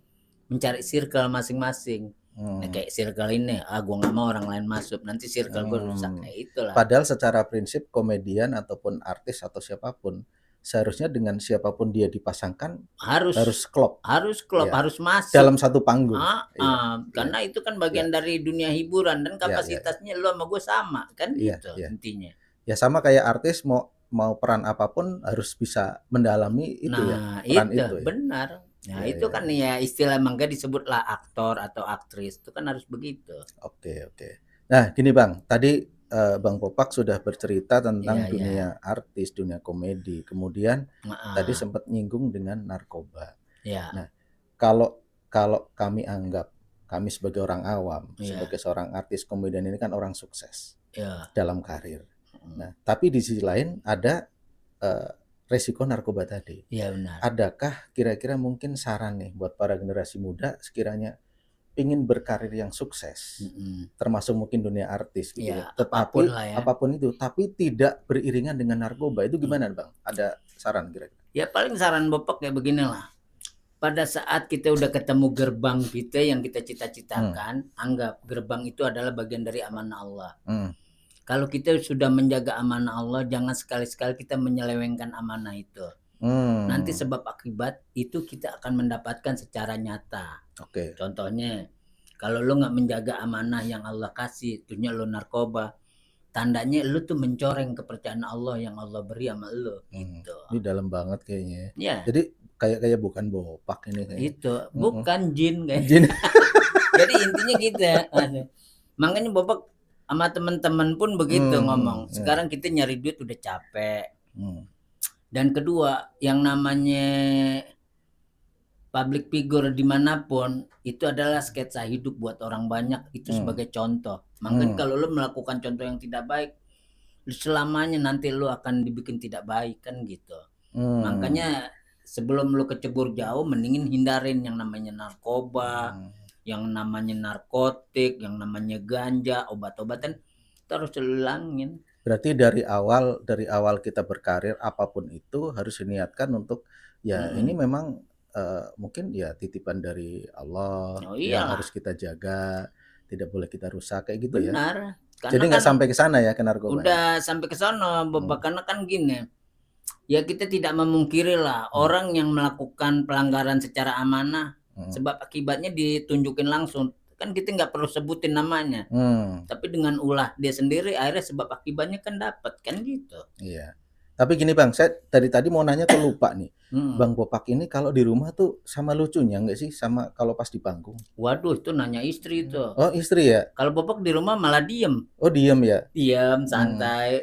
S1: mencari circle masing-masing. Nah kayak circle ini, gue nggak mau orang lain masuk, nanti circle gue rusak, kayak itulah.
S2: Padahal secara prinsip komedian ataupun artis atau siapapun seharusnya dengan siapapun dia dipasangkan harus klop,
S1: harus masuk
S2: dalam satu panggung.
S1: Karena itu kan bagian dari dunia hiburan dan kapasitasnya lu sama gue sama kan gitu intinya.
S2: Ya sama kayak artis mau peran apapun harus bisa mendalami itu peran itu.
S1: Benar. Nah itu kan ya istilah mangga disebutlah aktor atau aktris, itu kan harus begitu.
S2: Oke. Nah gini Bang, tadi Bang Popak sudah bercerita tentang dunia artis, dunia komedi, kemudian tadi sempat nyinggung dengan narkoba. Nah kalau kami anggap, kami sebagai orang awam, sebagai seorang artis komedian ini kan orang sukses dalam karir. Nah tapi di sisi lain ada resiko narkoba tadi.
S1: Iya benar.
S2: Adakah kira-kira mungkin saran nih buat para generasi muda sekiranya ingin berkarir yang sukses, termasuk mungkin dunia artis gitu ya. Tetapi apapun itu, tapi tidak beriringan dengan narkoba, itu gimana Bang? Ada saran kira-kira?
S1: Ya paling saran Bapak kayak beginilah. Pada saat kita udah ketemu gerbang kita yang kita cita-citakan, anggap gerbang itu adalah bagian dari amanah Allah. Kalau kita sudah menjaga amanah Allah, jangan sekali-sekali kita menyelewengkan amanah itu. Nanti sebab akibat itu kita akan mendapatkan secara nyata. Contohnya, kalau lo nggak menjaga amanah yang Allah kasih, tuhnya lo narkoba, tandanya lo tuh mencoreng kepercayaan Allah yang Allah beri sama lo. Gitu.
S2: Ini dalam banget kayaknya. Jadi kayak bukan Bopak ini kayaknya.
S1: Itu bukan jin kayaknya. Jin. Jadi intinya gitu. Makanya Bopak sama teman-teman pun begitu ngomong. Sekarang kita nyari duit udah capek. Dan kedua, yang namanya public figure dimanapun itu adalah sketsa hidup buat orang banyak, itu sebagai contoh. Makanya kalau lo melakukan contoh yang tidak baik, selamanya nanti lo akan dibikin tidak baik kan gitu. Makanya sebelum lo kecebur jauh, mendingin hindarin yang namanya narkoba, yang namanya narkotik, yang namanya ganja, obat-obatan, itu harus dilangin.
S2: Berarti dari awal kita berkarir apapun itu harus diniatkan untuk ini memang mungkin ya titipan dari Allah yang harus kita jaga, tidak boleh kita rusak kayak gitu.
S1: Benar.
S2: Ya. Jadi nggak sampai ke sana ya ke narkoba.
S1: Udah sampai ke sana, karena kan gini. Ya kita tidak memungkiri lah orang yang melakukan pelanggaran secara amanah, sebab akibatnya ditunjukin langsung. Kan kita nggak perlu sebutin namanya. Tapi dengan ulah dia sendiri akhirnya sebab akibatnya kan dapat kan gitu.
S2: Iya. Tapi gini Bang, saya tadi mau nanya kok lupa nih. Bang Popak ini kalau di rumah tuh sama lucunya nggak sih sama kalau pas di panggung?
S1: Waduh, itu nanya istri itu.
S2: Oh, istri ya?
S1: Kalau Popak di rumah malah diem.
S2: Oh, diem ya?
S1: Diem, santai.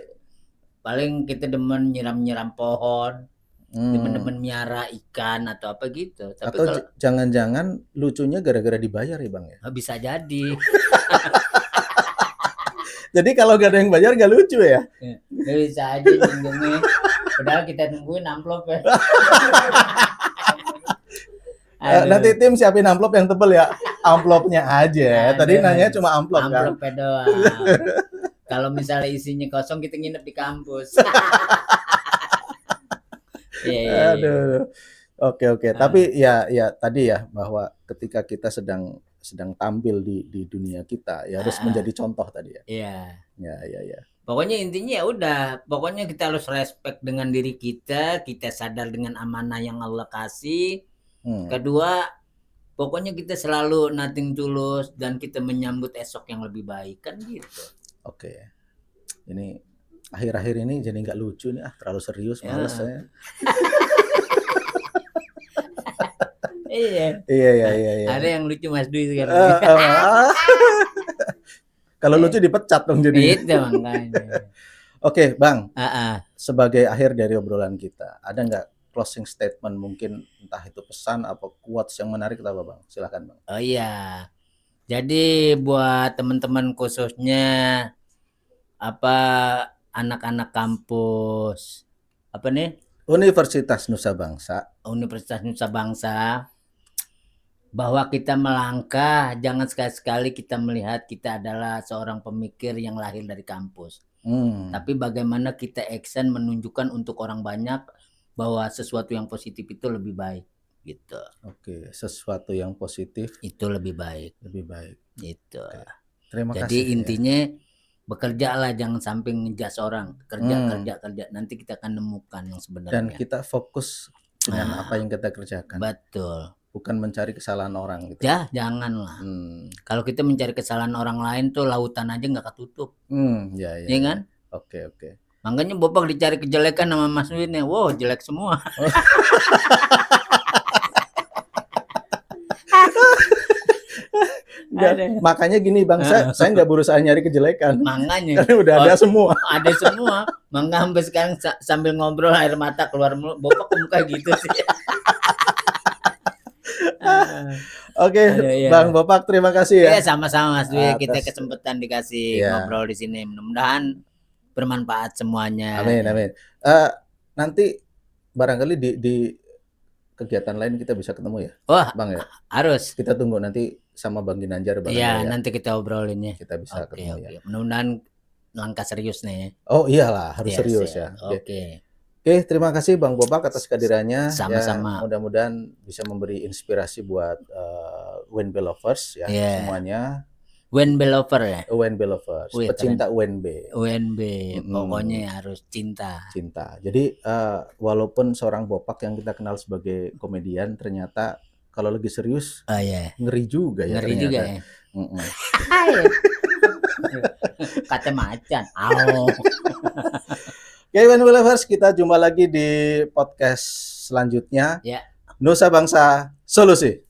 S1: Paling kita demen nyiram-nyiram pohon. Demen-demen miara ikan atau apa gitu.
S2: Tapi atau jangan-jangan lucunya gara-gara dibayar ya Bang ya?
S1: Bisa jadi.
S2: Jadi kalau gak ada yang bayar gak lucu ya?
S1: Bisa aja nyinggungnya. Padahal kita nungguin amplop ya.
S2: Nanti tim siapin amplop yang tebel ya. Amplopnya aja. Tadi nanya cuma amplop kan?
S1: Amplopnya doang. Kalau misalnya isinya kosong kita nginep di kampus.
S2: Aduh. Oke. Tapi ya tadi ya bahwa ketika kita sedang tampil di dunia kita ya harus menjadi contoh tadi ya.
S1: Iya. Pokoknya intinya ya udah, pokoknya kita harus respect dengan diri kita sadar dengan amanah yang Allah kasih. Kedua, pokoknya kita selalu nothing tulus dan kita menyambut esok yang lebih baik kan gitu.
S2: Oke. Ini akhir-akhir ini jadi nggak lucu nih, terlalu serius, males saya. Iya.
S1: Ada yang lucu Mas Dwi sekarang.
S2: Kalau lucu dipecat dong jadi.
S1: Itu makanya.
S2: Oke, Bang. Sebagai akhir dari obrolan kita, ada nggak closing statement mungkin entah itu pesan atau quotes yang menarik atau apa, Bang? Silakan, Bang.
S1: Oh iya. Jadi buat teman-teman khususnya anak-anak kampus apa nih?
S2: Universitas Nusa Bangsa.
S1: Universitas Nusa Bangsa. bahwa kita melangkah, jangan sekali-sekali kita melihat kita adalah seorang pemikir yang lahir dari kampus. Tapi bagaimana kita action menunjukkan untuk orang banyak bahwa sesuatu yang positif itu lebih baik gitu.
S2: Oke, sesuatu yang positif
S1: itu lebih baik. Gitu.
S2: Terima
S1: Jadi
S2: kasih.
S1: Intinya bekerjalah, jangan sampai ngejas orang. Kerja. Nanti kita akan nemukan yang sebenarnya.
S2: Dan kita fokus dengan apa yang kita kerjakan.
S1: Betul.
S2: Bukan mencari kesalahan orang gitu.
S1: Ya, janganlah. Kalau kita mencari kesalahan orang lain tuh lautan aja nggak ketutup.
S2: Ya
S1: kan?
S2: Oke.
S1: Makanya Bopak dicari kejelekan sama Mas Win ya. Wow, jelek semua.
S2: Makanya gini Bang, saya nggak berusaha nyari kejelekan.
S1: Makanya.
S2: Karena udah ada semua.
S1: Ada semua. Mangga sampai sekarang sambil ngobrol air mata keluar mulut. Bopak muka gitu sih.
S2: Oke, Bang Bopak, terima kasih ya.
S1: Iya, sama-sama Mas Dwi. Kita kesempatan dikasih ngobrol di sini. Mudah-mudahan bermanfaat semuanya.
S2: Amin. Nanti barangkali di kegiatan lain kita bisa ketemu ya.
S1: Wah,
S2: Bang ya.
S1: Harus.
S2: Kita tunggu nanti sama Bang Ginanjar barangkali.
S1: Iya, nanti kita obrolin ya.
S2: Kita bisa ketemu ya.
S1: Mudah-mudahan langkah serius nih.
S2: Oh iyalah, harus serius ya. Oke, terima kasih Bang Bopak atas kehadirannya.
S1: Sama-sama.
S2: Ya, mudah-mudahan bisa memberi inspirasi buat UNB lovers ya semuanya.
S1: UNB lover ya.
S2: UNB lovers, pecinta UNB.
S1: UNB, pokoknya harus cinta.
S2: Jadi walaupun seorang Bopak yang kita kenal sebagai komedian, ternyata kalau lagi serius ngeri juga ya.
S1: Ngeri
S2: ternyata.
S1: juga ya. Kata macan.
S2: Oke, UNB lovers, kita jumpa lagi di podcast selanjutnya.
S1: Ya.
S2: Nusa Bangsa Solusi.